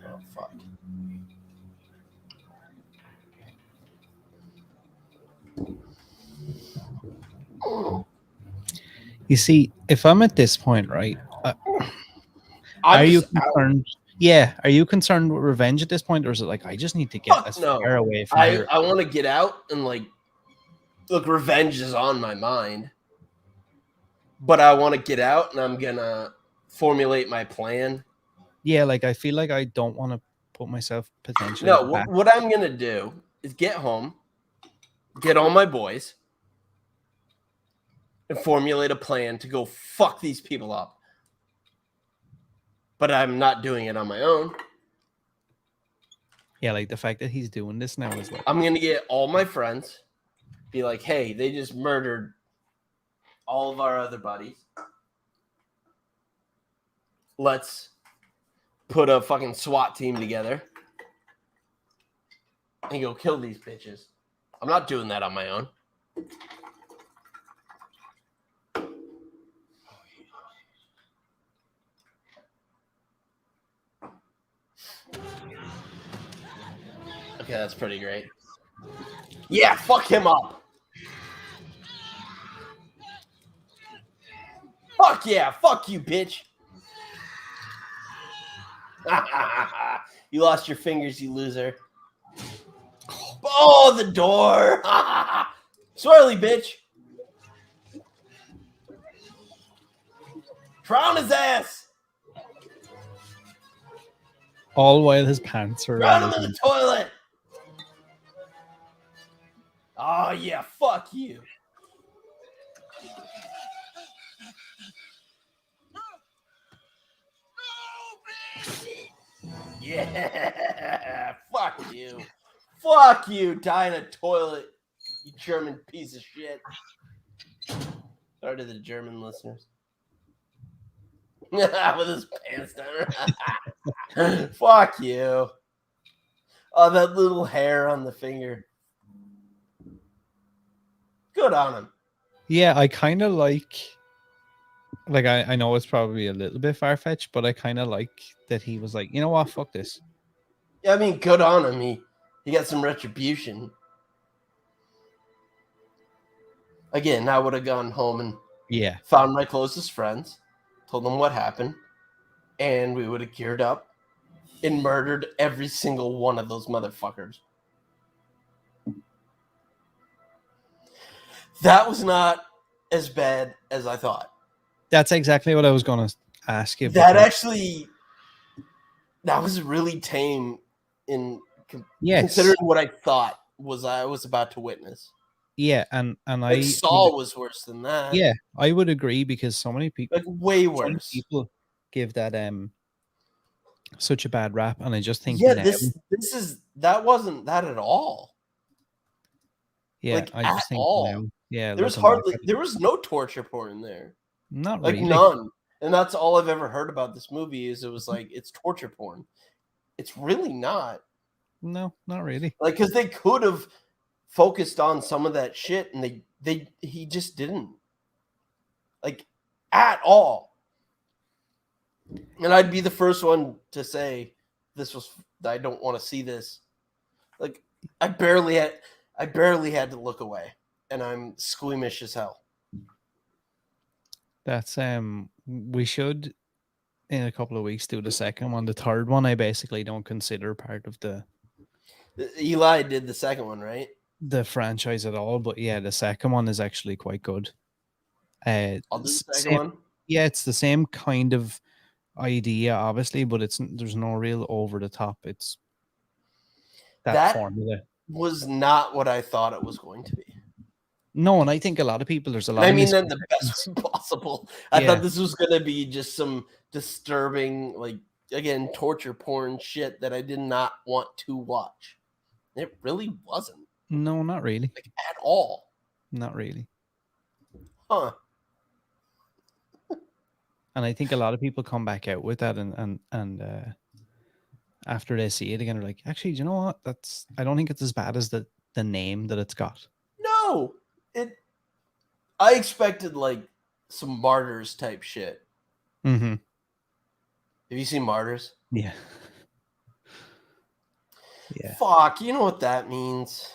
Oh fuck. You see, if I'm at this point, right? Are you concerned? Yeah, are you concerned with revenge at this point, or is it like I just need to get as far away from here? I want to get out and like, look, revenge is on my mind, but I want to get out and I'm gonna formulate my plan. Yeah, like I feel like I don't want to put myself potentially. No, what I'm gonna do is get home, get all my boys, and formulate a plan to go fuck these people up. But I'm not doing it on my own. Yeah, like the fact that he's doing this now is like... I'm going to get all my friends, be like, hey, they just murdered all of our other buddies. Let's put a fucking SWAT team together and go kill these bitches. I'm not doing that on my own. Okay, that's pretty great. Yeah, fuck him up. Fuck yeah, fuck you, bitch. You lost your fingers, you loser. Oh, the door. Swirly, bitch. Drown his ass. All while his pants are Drown him in the toilet. Oh, yeah, fuck you. Yeah, fuck you. Fuck you, die in a toilet, you German piece of shit. Sorry to the German listeners. With his pants down. Fuck you. Oh, that little hair on the finger. Good on him. Yeah, I kind of like I know it's probably a little bit far-fetched, but I kind of like that he was like, you know what, fuck this. Yeah, I mean, good on him. He got some retribution. Again, I would have gone home and found my closest friends, told them what happened, and we would have geared up and murdered every single one of those motherfuckers. That was not as bad as I thought. That's exactly what I was going to ask you. That was really tame considering what I thought I was about to witness. Yeah, and like Saul was worse than that. Yeah, I would agree because so many people, like way worse. People give that such a bad rap, and I just think that wasn't that at all. Yeah, like I just think all. Yeah, there was no torture porn in there. Not like really. None. And that's all I've ever heard about this movie is it was like it's torture porn. It's really not. No, not really. Like because they could have focused on some of that shit, and he just didn't. Like at all. And I'd be the first one to say I don't want to see this. Like I barely had to look away, and I'm squeamish as hell. That's we should in a couple of weeks do the second one. The third one I basically don't consider part of the Eli did the second one, right? The franchise at all, but yeah, the second one is actually quite good. I'll do the second one. Yeah, it's the same kind of idea, obviously, but there's no real over the top. It's that formula was not what I thought it was going to be. No, and I think a lot of people, there's a lot of in the best way possible. I thought this was going to be just some disturbing, like, again, torture porn shit that I did not want to watch. It really wasn't. No, not really. Like, at all. Not really. Huh. And I think a lot of people come back out with that and after they see it again, they're like, actually, do you know what? I don't think it's as bad as the name that it's got. No. I expected like some Martyrs type shit. Mm-hmm. Have you seen Martyrs? Yeah. Yeah. Fuck, you know what that means?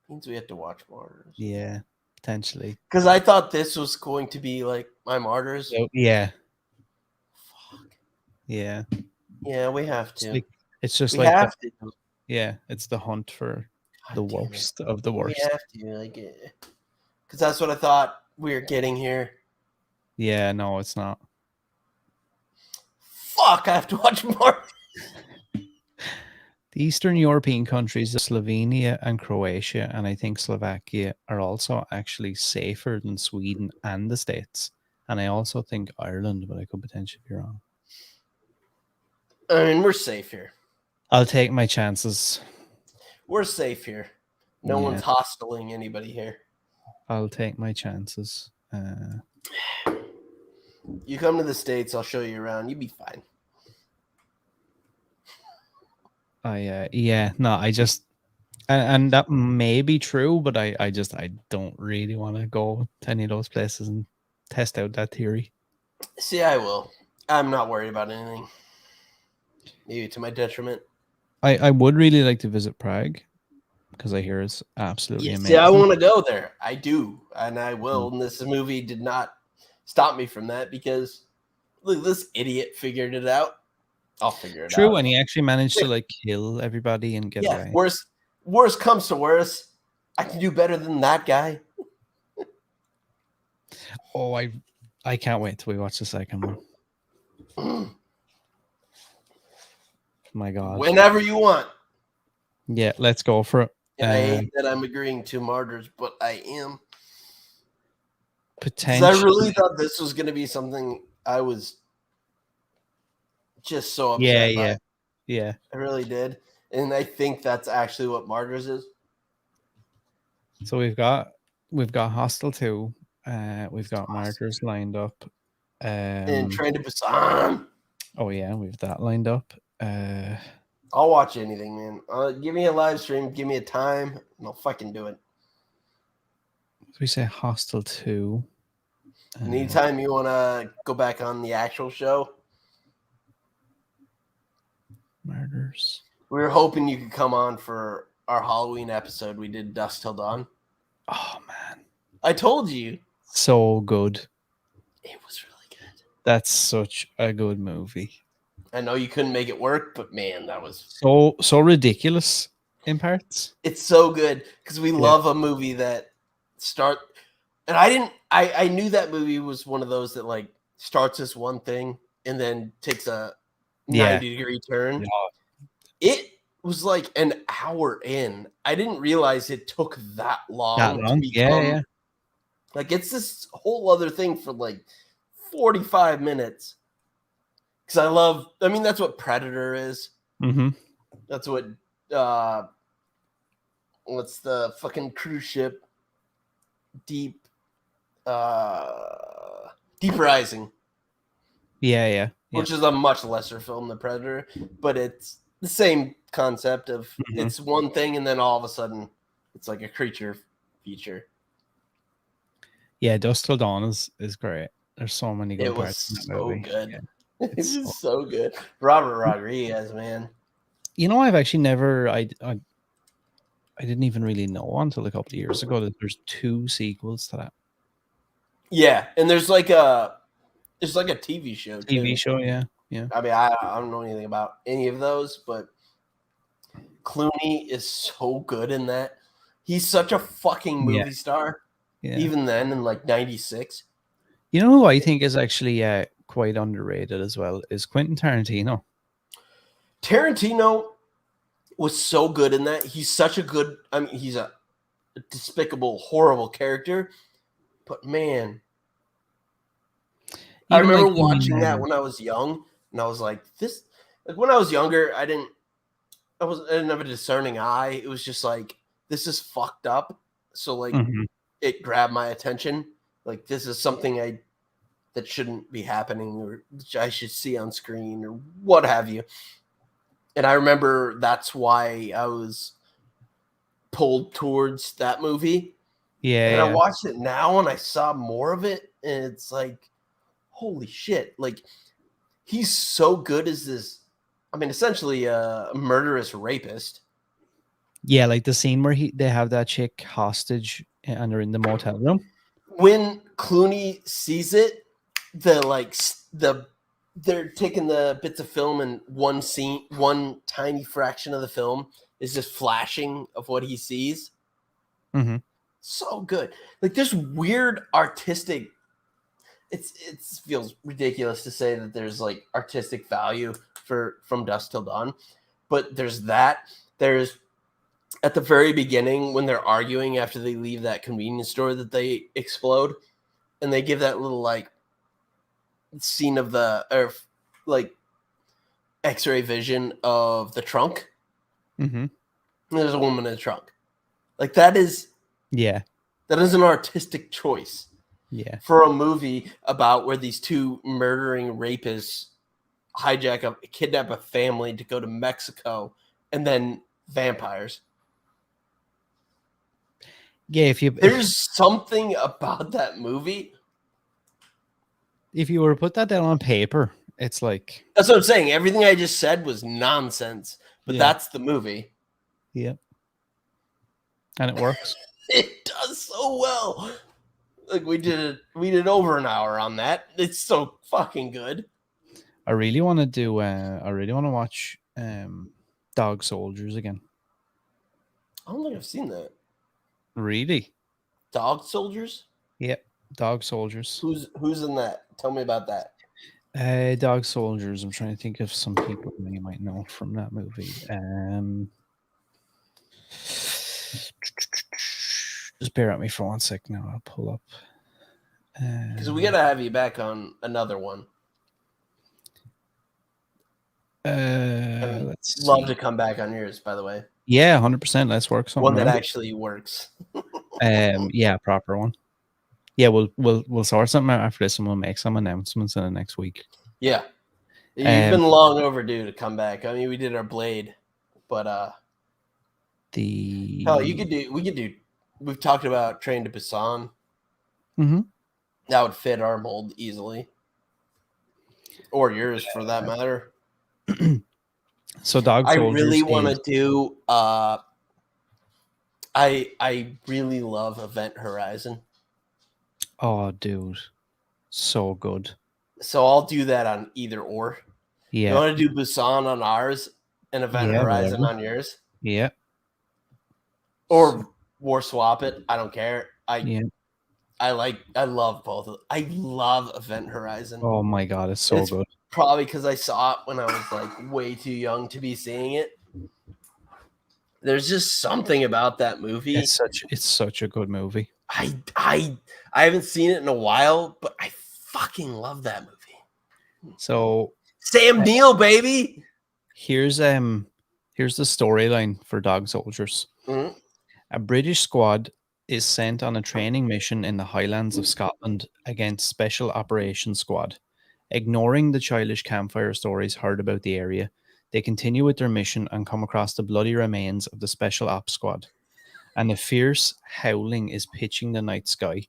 It means we have to watch Martyrs. Yeah, potentially. Because I thought this was going to be like my Martyrs. Yeah. Fuck. Yeah. Yeah, we have to. It's just we like have to. Yeah, it's the hunt for the worst of the worst. We have to, like, because that's what I thought we were getting here. Yeah, no, it's not. Fuck, I have to watch more. The Eastern European countries, Slovenia and Croatia, and I think Slovakia, are also actually safer than Sweden and the States. And I also think Ireland, but I could potentially be wrong. I mean, we're safe here. I'll take my chances. We're safe here. No one's hostiling anybody here. I'll take my chances. You come to the States, I'll show you around. You'll be fine. I just, and that may be true, but I don't really want to go to any of those places and test out that theory. See, I will. I'm not worried about anything. Maybe to my detriment. I would really like to visit Prague because I hear it's absolutely amazing. See, I want to go there. I do, and I will. And this movie did not stop me from that because look, this idiot figured it out. I'll figure it out. True, and he actually managed to like kill everybody and get away. Worse comes to worse, I can do better than that guy. Oh, I can't wait till we watch the second one. My God. Whenever you want. Yeah, let's go for it. And I hate that I'm agreeing to Martyrs, but I am. Potentially. I really thought this was going to be something I was just so upset by. Yeah. I really did. And I think that's actually what Martyrs is. So we've got Hostel 2. We've got Martyrs lined up. And Train to Busan. Oh yeah, we've that lined up. I'll watch anything, man. Give me a live stream, give me a time, and I'll fucking do it. We say Hostel 2. Anytime you want to go back on the actual show. Martyrs. We were hoping you could come on for our Halloween episode. We did Dusk Till Dawn. Oh, man. I told you. So good. It was really good. That's such a good movie. I know you couldn't make it work, but man, that was so ridiculous in parts. It's so good because we love a movie that and I knew that movie was one of those that like starts as one thing and then takes a 90-degree turn. Yeah. It was like an hour in. I didn't realize it took that long. To become, like it's this whole other thing for like 45 minutes. Because that's what Predator is. Mm-hmm. That's what, what's the fucking cruise ship? Deep Rising. Yeah. Which is a much lesser film than Predator, but it's the same concept of it's one thing and then all of a sudden it's like a creature feature. Yeah, Dusk Till Dawn is great. There's so many good parts. It was so good. Yeah. It's just so good. Robert Rodriguez, man. You know, I've actually never I didn't even really know until a couple of years ago that there's 2 sequels to that. Yeah, and there's like a TV show. TV show, yeah. I mean, I don't know anything about any of those, but Clooney is so good in that. He's such a fucking movie star. Yeah. Even then, in like '96. You know who I think is actually quite underrated as well is Quentin Tarantino. Tarantino was so good in that. He's such a good. I mean, he's a despicable, horrible character, but man, I remember watching that when I was young, and I was like, "This." Like when I was younger, I didn't have a discerning eye. It was just like, this is fucked up. So like, it grabbed my attention. Like this is something that shouldn't be happening, or I should see on screen, or what have you. And I remember that's why I was pulled towards that movie. Yeah. And I watched it now, and I saw more of it, and it's like, holy shit! Like he's so good as this. I mean, essentially a murderous rapist. Yeah, like the scene where they have that chick hostage and they're in the motel room. When Clooney sees it, they're taking the bits of film, and one scene, one tiny fraction of the film is just flashing of what he sees. So good. Like there's weird artistic. It feels ridiculous to say that there's like artistic value for From Dusk Till Dawn, but there's that. There's at the very beginning when they're arguing after they leave that convenience store that they explode, and they give that little like scene of the like X-ray vision of the trunk. And there's a woman in the trunk. Like that is an artistic choice. Yeah. For a movie about where these two murdering rapists kidnap a family to go to Mexico, and then vampires. Yeah, there's something about that movie. If you were to put that down on paper, it's like, that's what I'm saying. Everything I just said was nonsense, but that's the movie. Yep. And it works. It does so well. Like we did over an hour on that. It's so fucking good. I really want to watch Dog Soldiers again. I don't think I've seen that. Really? Dog Soldiers? Yep. Dog Soldiers. Who's in that? Tell me about that. Dog Soldiers. I'm trying to think of some people you might know from that movie. Just bear with me for 1 sec now. I'll pull up. Because we gotta have you back on another one. Let's love to come back on yours, by the way. Yeah, 100%. Let's work something. One that actually works. Yeah, proper one. Yeah, we'll sort something out after this, and we'll make some announcements in the next week. Yeah, you've been long overdue to come back. I mean, we did our Blade, but we could do. We've talked about Train to Busan. That would fit our mold easily, or yours for that matter. So Dog Soldiers. I really want to do. I really love Event Horizon. Oh, dude, so good. So I'll do that on either or. Yeah. You want to do Busan on ours and Event Horizon on yours? Yeah. Or war swap it. I don't care. I love both of them. I love Event Horizon. Oh my god, it's so good. Probably because I saw it when I was like way too young to be seeing it. There's just something about that movie. It's such a good movie. I haven't seen it in a while, but I fucking love that movie. So Sam Neill, baby. Here's the storyline for Dog Soldiers. A British squad is sent on a training mission in the Highlands of Scotland against Special Operations Squad. Ignoring the childish campfire stories heard about the area, they continue with their mission and come across the bloody remains of the Special Ops Squad. And a fierce howling is pitching the night sky.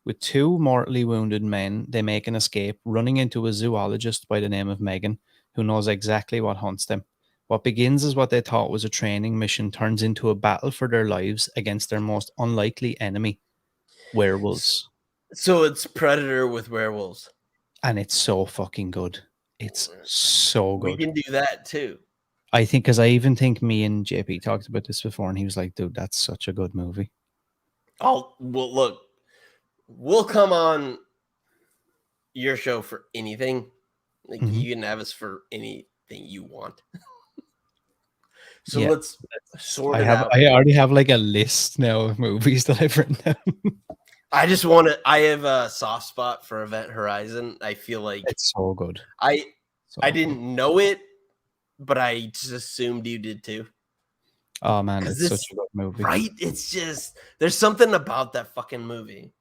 With two mortally wounded men, they make an escape, running into a zoologist by the name of Megan, who knows exactly what haunts them. What begins as what they thought was a training mission turns into a battle for their lives against their most unlikely enemy, werewolves. So it's Predator with werewolves. And it's so fucking good. It's so good. We can do that too. I think, because I even think me and JP talked about this before, and he was like, dude, that's such a good movie. Well, look, we'll come on your show for anything. Like you can have us for anything you want. So let's sort it out. I already have like a list now of movies that I've written down. I just want to. I have a soft spot for Event Horizon. I feel like it's so good. I didn't know it, but I just assumed you did too. Oh man, it's such a good movie. Right? It's just there's something about that fucking movie.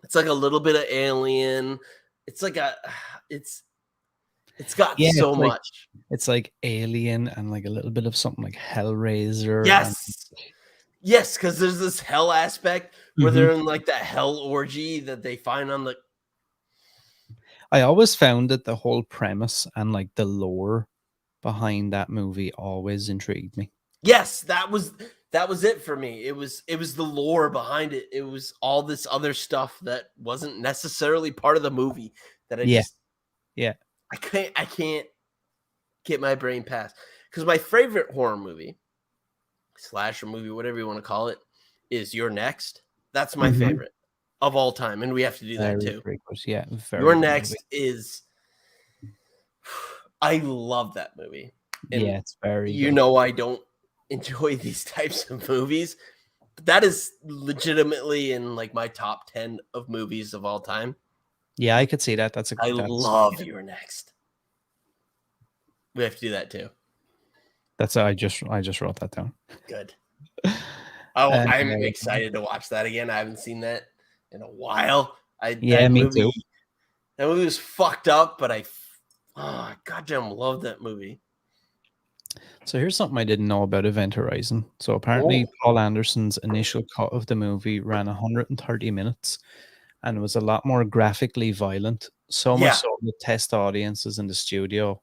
It's like a little bit of Alien. It's like it's got so much. It's like Alien and like a little bit of something like Hellraiser. Yes, because there's this hell aspect where they're in like that hell orgy that they find on the. I always found that the whole premise and like the lore behind that movie always intrigued me. Yes, that was it for me. It was the lore behind it. It was all this other stuff that wasn't necessarily part of the movie that I can't get my brain past. Because my favorite horror movie, slasher movie, whatever you want to call it, is You're Next. That's my favorite of all time, and we have to do that too. Yeah, You're Next is. I love that movie. And it's very. You know, I don't enjoy these types of movies, but that is legitimately in like my top 10 of movies of all time. Yeah, I could see that. I love You're Next. We have to do that too. I just wrote that down. Good. I'm excited to watch that again. I haven't seen that in a while. Me too. That movie was fucked up, but I goddamn love that movie. So here's something I didn't know about Event Horizon. So apparently Paul Anderson's initial cut of the movie ran 130 minutes and was a lot more graphically violent. So much so the test audiences in the studio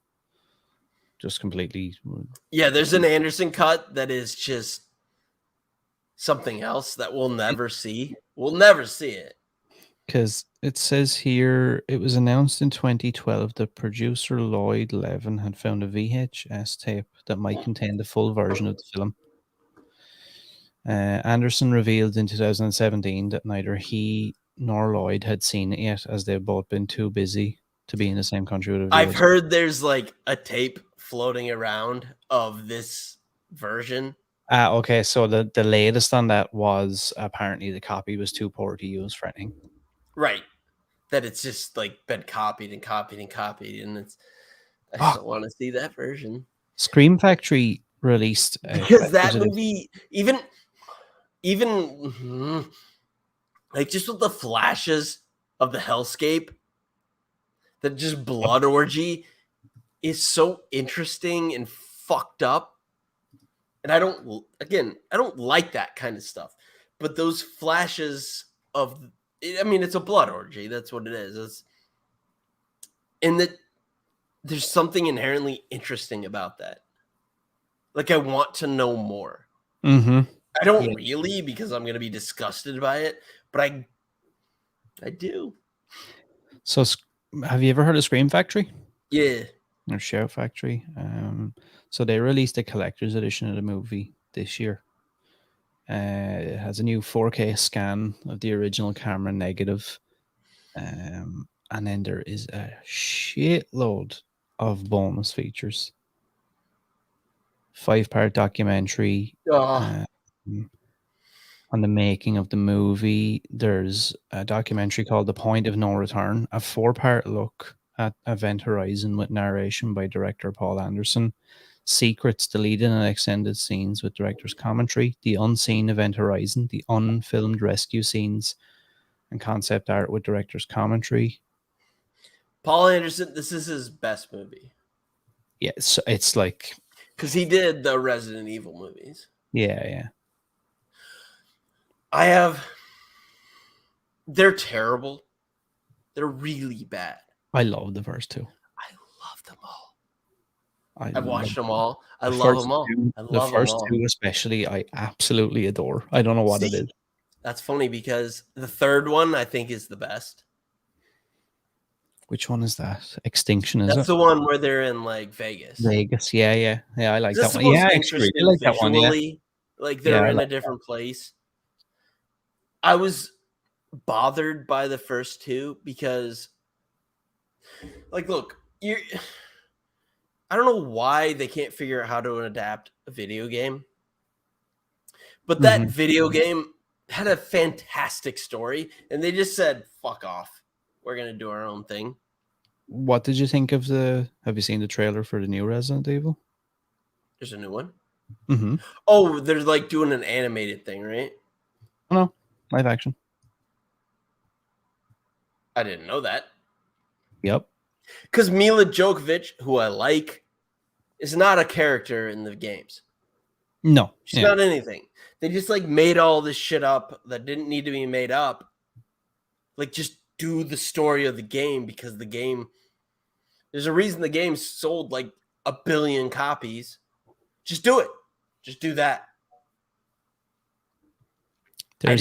just completely. Yeah, there's an Anderson cut that is just something else that we'll never see. We'll never see it. Because it says here, it was announced in 2012 that producer Lloyd Levin had found a VHS tape that might contain the full version of the film. Anderson revealed in 2017 that neither he nor Lloyd had seen it yet, as they've both been too busy to be in the same country with a VHS. I've heard there's like a tape floating around of this version. Okay, so the latest on that was apparently the copy was too poor to use for anything. Right. That it's just like been copied and copied and copied, and I don't want to see that version. Scream Factory released because that movie, even like just with the flashes of the hellscape, that just blood orgy is so interesting and fucked up. And I don't like that kind of stuff. But those flashes of, I mean, it's a blood orgy. That's what it is. And that there's something inherently interesting about that. Like, I want to know more. Mm-hmm. I don't really, because I'm going to be disgusted by it, but I do. So, have you ever heard of Scream Factory? Yeah. Or Shout Factory? So they released a collector's edition of the movie this year. It has a new 4K scan of the original camera negative. And then there is a shitload of bonus features. 5-part documentary on the making of the movie. There's a documentary called The Point of No Return, a 4-part look at Event Horizon with narration by director Paul Anderson, secrets, deleted and extended scenes with director's commentary, the unseen Event Horizon, the unfilmed rescue scenes, and concept art with director's commentary. Paul Anderson, this is his best movie. Yeah, it's like... Because he did the Resident Evil movies. Yeah. They're terrible. They're really bad. I love the first two. I love them all. I've watched them all. I love them all. The first two especially, I absolutely adore. I don't know what it is. That's funny because the third one I think is the best. Which one is that? Extinction, is it? That's the one where they're in like Vegas. Yeah. I like that one. Yeah, actually, I like that one. Yeah. Like they're in a different place. I was bothered by the first two because, like, look, I don't know why they can't figure out how to adapt a video game. But that video game had a fantastic story, and they just said, fuck off. We're going to do our own thing. What did you think of have you seen the trailer for the new Resident Evil? There's a new one? Mm-hmm. Oh, they're like doing an animated thing, right? Oh, no, live action. I didn't know that. Yep. Because Mila Jovovich, who I like, is not a character in the games. No. She's not anything. They just like made all this shit up that didn't need to be made up. Like just do the story of the game because the game, there's a reason the game sold like 1 billion copies. Just do it. Just do that. I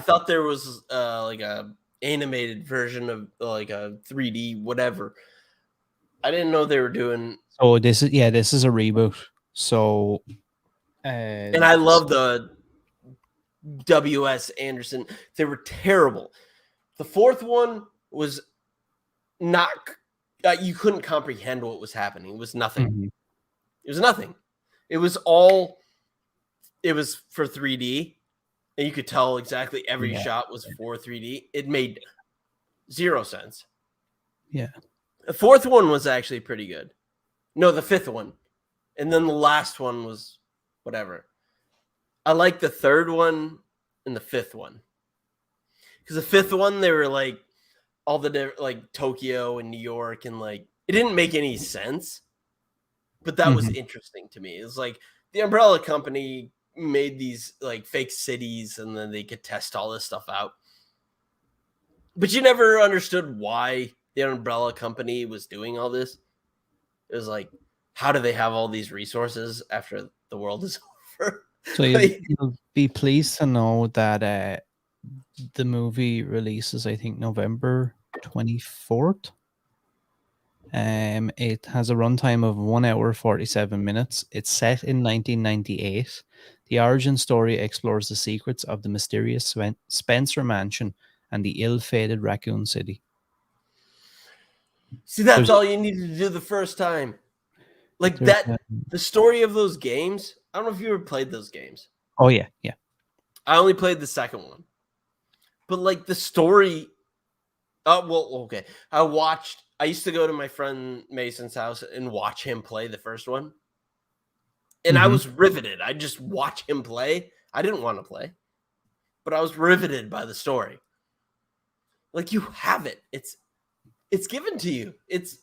thought there was like a animated version of like a 3D whatever. I didn't know they were doing. Oh, this is a reboot. So, and I love the W.S. Anderson. They were terrible. The fourth one was not. You couldn't comprehend what was happening. It was nothing. Mm-hmm. It was nothing. It was all. It was for 3D, and you could tell exactly every shot was for 3D. It made 0 sense. Yeah. The fourth one was actually pretty good. No, the fifth one. And then the last one was whatever. I like the third one and the fifth one. Because the fifth one, they were like all the like Tokyo and New York, and like it didn't make any sense. But that was interesting to me. It was like the Umbrella Company made these like fake cities, and then they could test all this stuff out. But you never understood why the Umbrella Company was doing all this. It was like, how do they have all these resources after the world is over? So you'll be pleased to know that the movie releases, I think, November 24th. It has a runtime of 1 hour 47 minutes. It's set in 1998. The origin story explores the secrets of the mysterious Spencer Mansion and the ill-fated Raccoon City. See, that's all you needed to do the first time. Like that, the story of those games. I don't know if you ever played those games. Oh, yeah. Yeah. I only played the second one. But like the story. Oh, well, okay. I used to go to my friend Mason's house and watch him play the first one. And I was riveted. I just watch him play. I didn't want to play. But I was riveted by the story. Like you have it. It's given to you. It's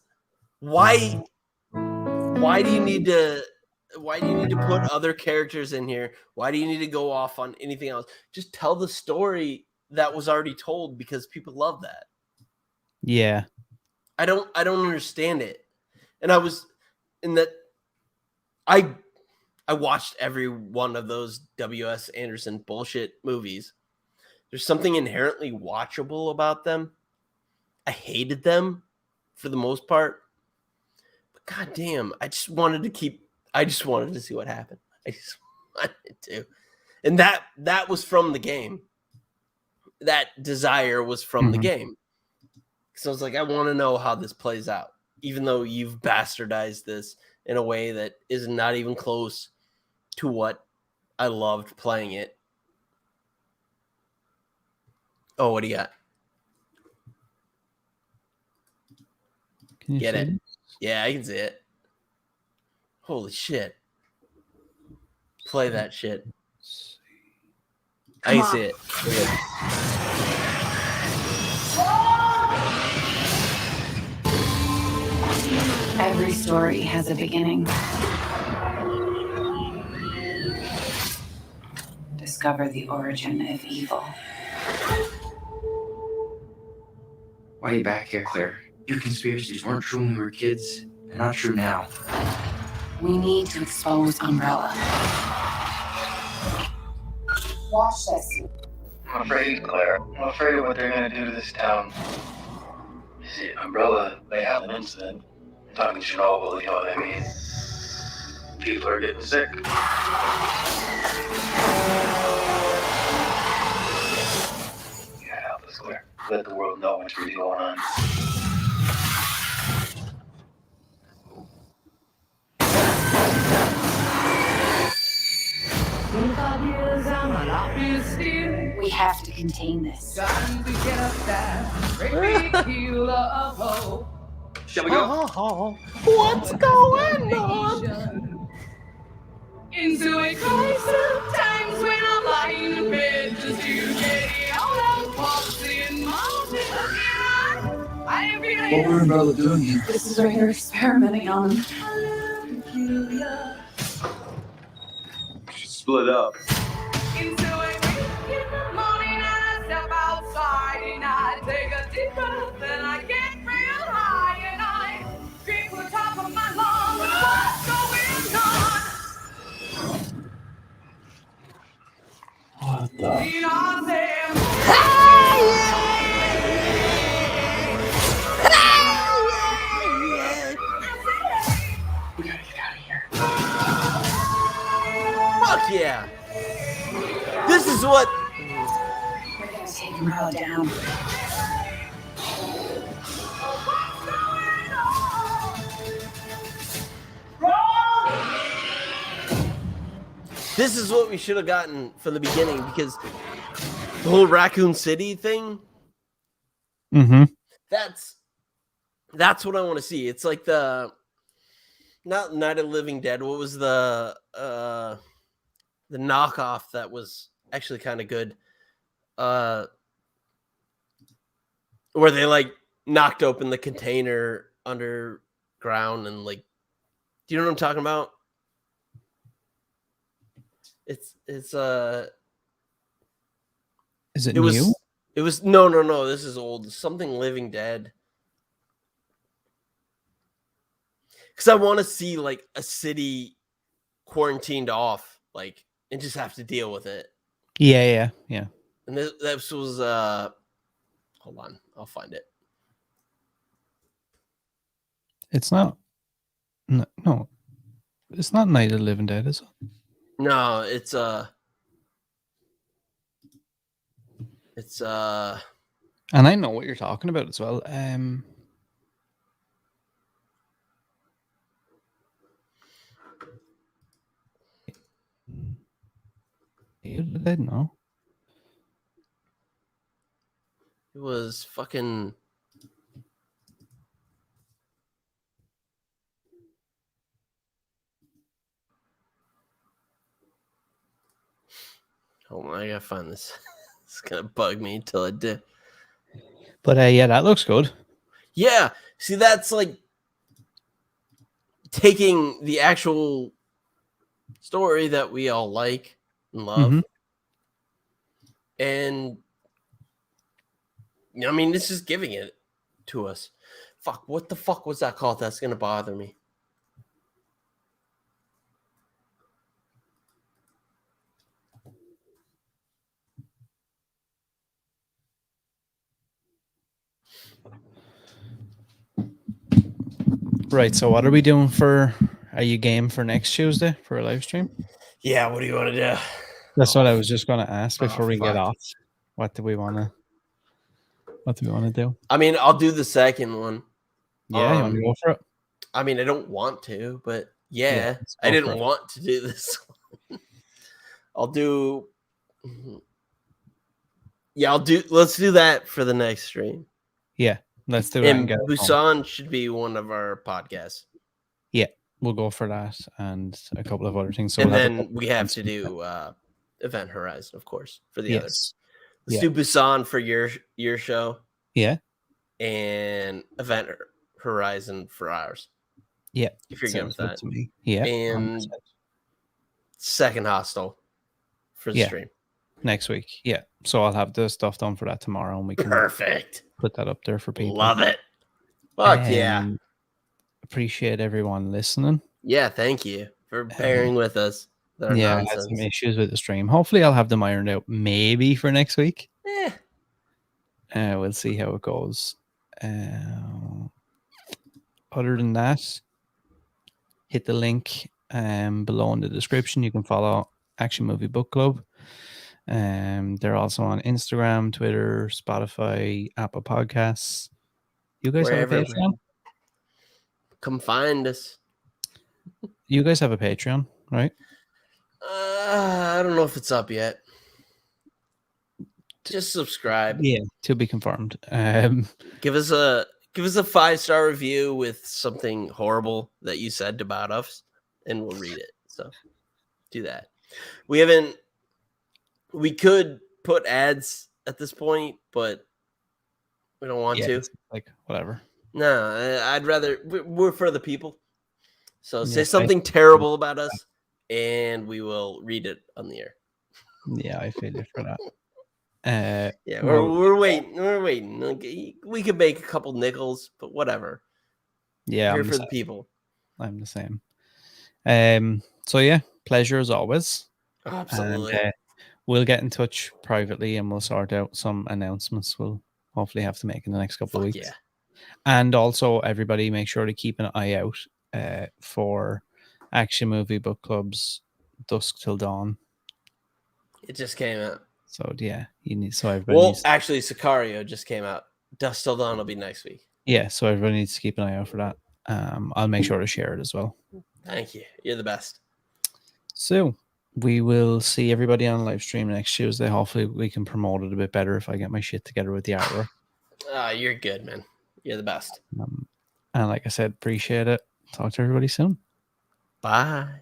why do you need to put other characters in here? Why do you need to go off on anything else? Just tell the story that was already told because people love that. Yeah. I don't understand it. And I was in that I watched every one of those W.S. Anderson bullshit movies. There's something inherently watchable about them. I hated them for the most part. But goddamn, I just wanted to see what happened. I just wanted to. And that was from the game. That desire was from the game. So I was like, I want to know how this plays out, even though you've bastardized this in a way that is not even close to what I loved playing it. Oh, what do you got? Can you get it? it? Yeah, I can see it. Holy shit. Play that shit. I can see it. Every story has a beginning. Discover the origin of evil. Why are you back here, Claire? Your conspiracies weren't true when we were kids. They're not true now. We need to expose Umbrella. Watch this. I'm afraid, Claire. I'm afraid of what they're going to do to this town. You see, Umbrella, they have an incident. I'm talking Chernobyl, you know what I mean? People are getting sick. You gotta help us, Claire. Let the world know what's really going on. We have to contain this. Time to get up that great big hill of hope. Shall we go? What's going on? Into a crisis of times when I'm lying in bed just to get out of pops in my bed. I am feeling. What were Umbrella doing here? This is what you're experimenting on. Split up. Into a week in the morning and I step outside and I take a deep breath and I get real high and I scream on top of my lungs. What's going on? What the? You know I'm saying, We gotta get out of here. Fuck yeah! This is what. We're gonna take Umbrella down. This is what we should have gotten from the beginning, because the whole Raccoon City thing. Mm-hmm. That's what I want to see. It's like the not Night of the Living Dead. What was the knockoff that was actually kind of good? Where they like knocked open the container underground and like, do you know what I'm talking about? It's Is it it new? was no, this is old. Something Living Dead. Because I want to see like a city quarantined off, like, and just have to deal with it. Yeah. And this was hold on, I'll find it. It's not. No, it's not Night of the Living Dead, is it? No, it's And I know what you're talking about as well. Dead? No. it was fucking. Hold on, I gotta find this. It's gonna bug me until I do. But yeah, that looks good. Yeah, see, that's like taking the actual story that we all like and love, and I mean, it's just giving it to us. Fuck, what the fuck was that called? That's gonna bother me. Right, so what are we doing for... Are you game for next Tuesday for a live stream? Yeah, what do you want to do? That's what I was just going to ask before we get fuck. off. What do we want to do? I mean, I'll do the second one. Yeah, you want to go for it? I mean, I don't want to, but yeah, let's I go didn't for it. want to do this one. I'll do... Yeah, let's do that for the next stream. Yeah, let's do it. And Busan should be one of our podcasts. Yeah, we'll go for that and a couple of other things. So and we'll then we have to do Event Horizon, of course, for the others. Let's do Busan for your show. Yeah. And Event Horizon for ours. Yeah. If you're good with that. To me. Yeah. And 100%. second Hostel for the stream. Next week. Yeah. So I'll have the stuff done for that tomorrow and we can put that up there for people. Love it. Fuck yeah. Appreciate everyone listening. Yeah, thank you for bearing with us. Yeah, I had some issues with the stream. Hopefully I'll have them ironed out maybe for next week. We'll see how it goes. Other than that, hit the link below in the description. You can follow Action Movie Book Club. They're also on Instagram, Twitter, Spotify, Apple Podcasts. You guys have a Patreon? Come find us. You guys have a Patreon, right? I don't know if it's up yet. just subscribe. Yeah, to be confirmed. Give us a 5-star review with something horrible that you said about us, and we'll read it. So do that. We could put ads at this point, but we don't want to. Like whatever. No, I'd rather we're for the people. So say something terrible about us, and we will read it on the air. Yeah, I feel it for that. We're waiting. We're waiting. We could make a couple nickels, but whatever. Yeah, here for the people. I'm the same. So yeah, pleasure as always. Absolutely. And, we'll get in touch privately, and we'll sort out some announcements. We'll hopefully have to make in the next couple of weeks. Yeah. And also, everybody, make sure to keep an eye out for Action Movie Book Club's Dusk Till Dawn. It just came out. So yeah, everybody needs. Actually, Sicario just came out. Dusk Till Dawn will be next week. Yeah, so everybody needs to keep an eye out for that. I'll make sure to share it as well. Thank you. You're the best. So we will see everybody on live stream next Tuesday. Hopefully, we can promote it a bit better if I get my shit together with the artwork. You're good, man. You're the best. And like I said, appreciate it. Talk to everybody soon. Bye.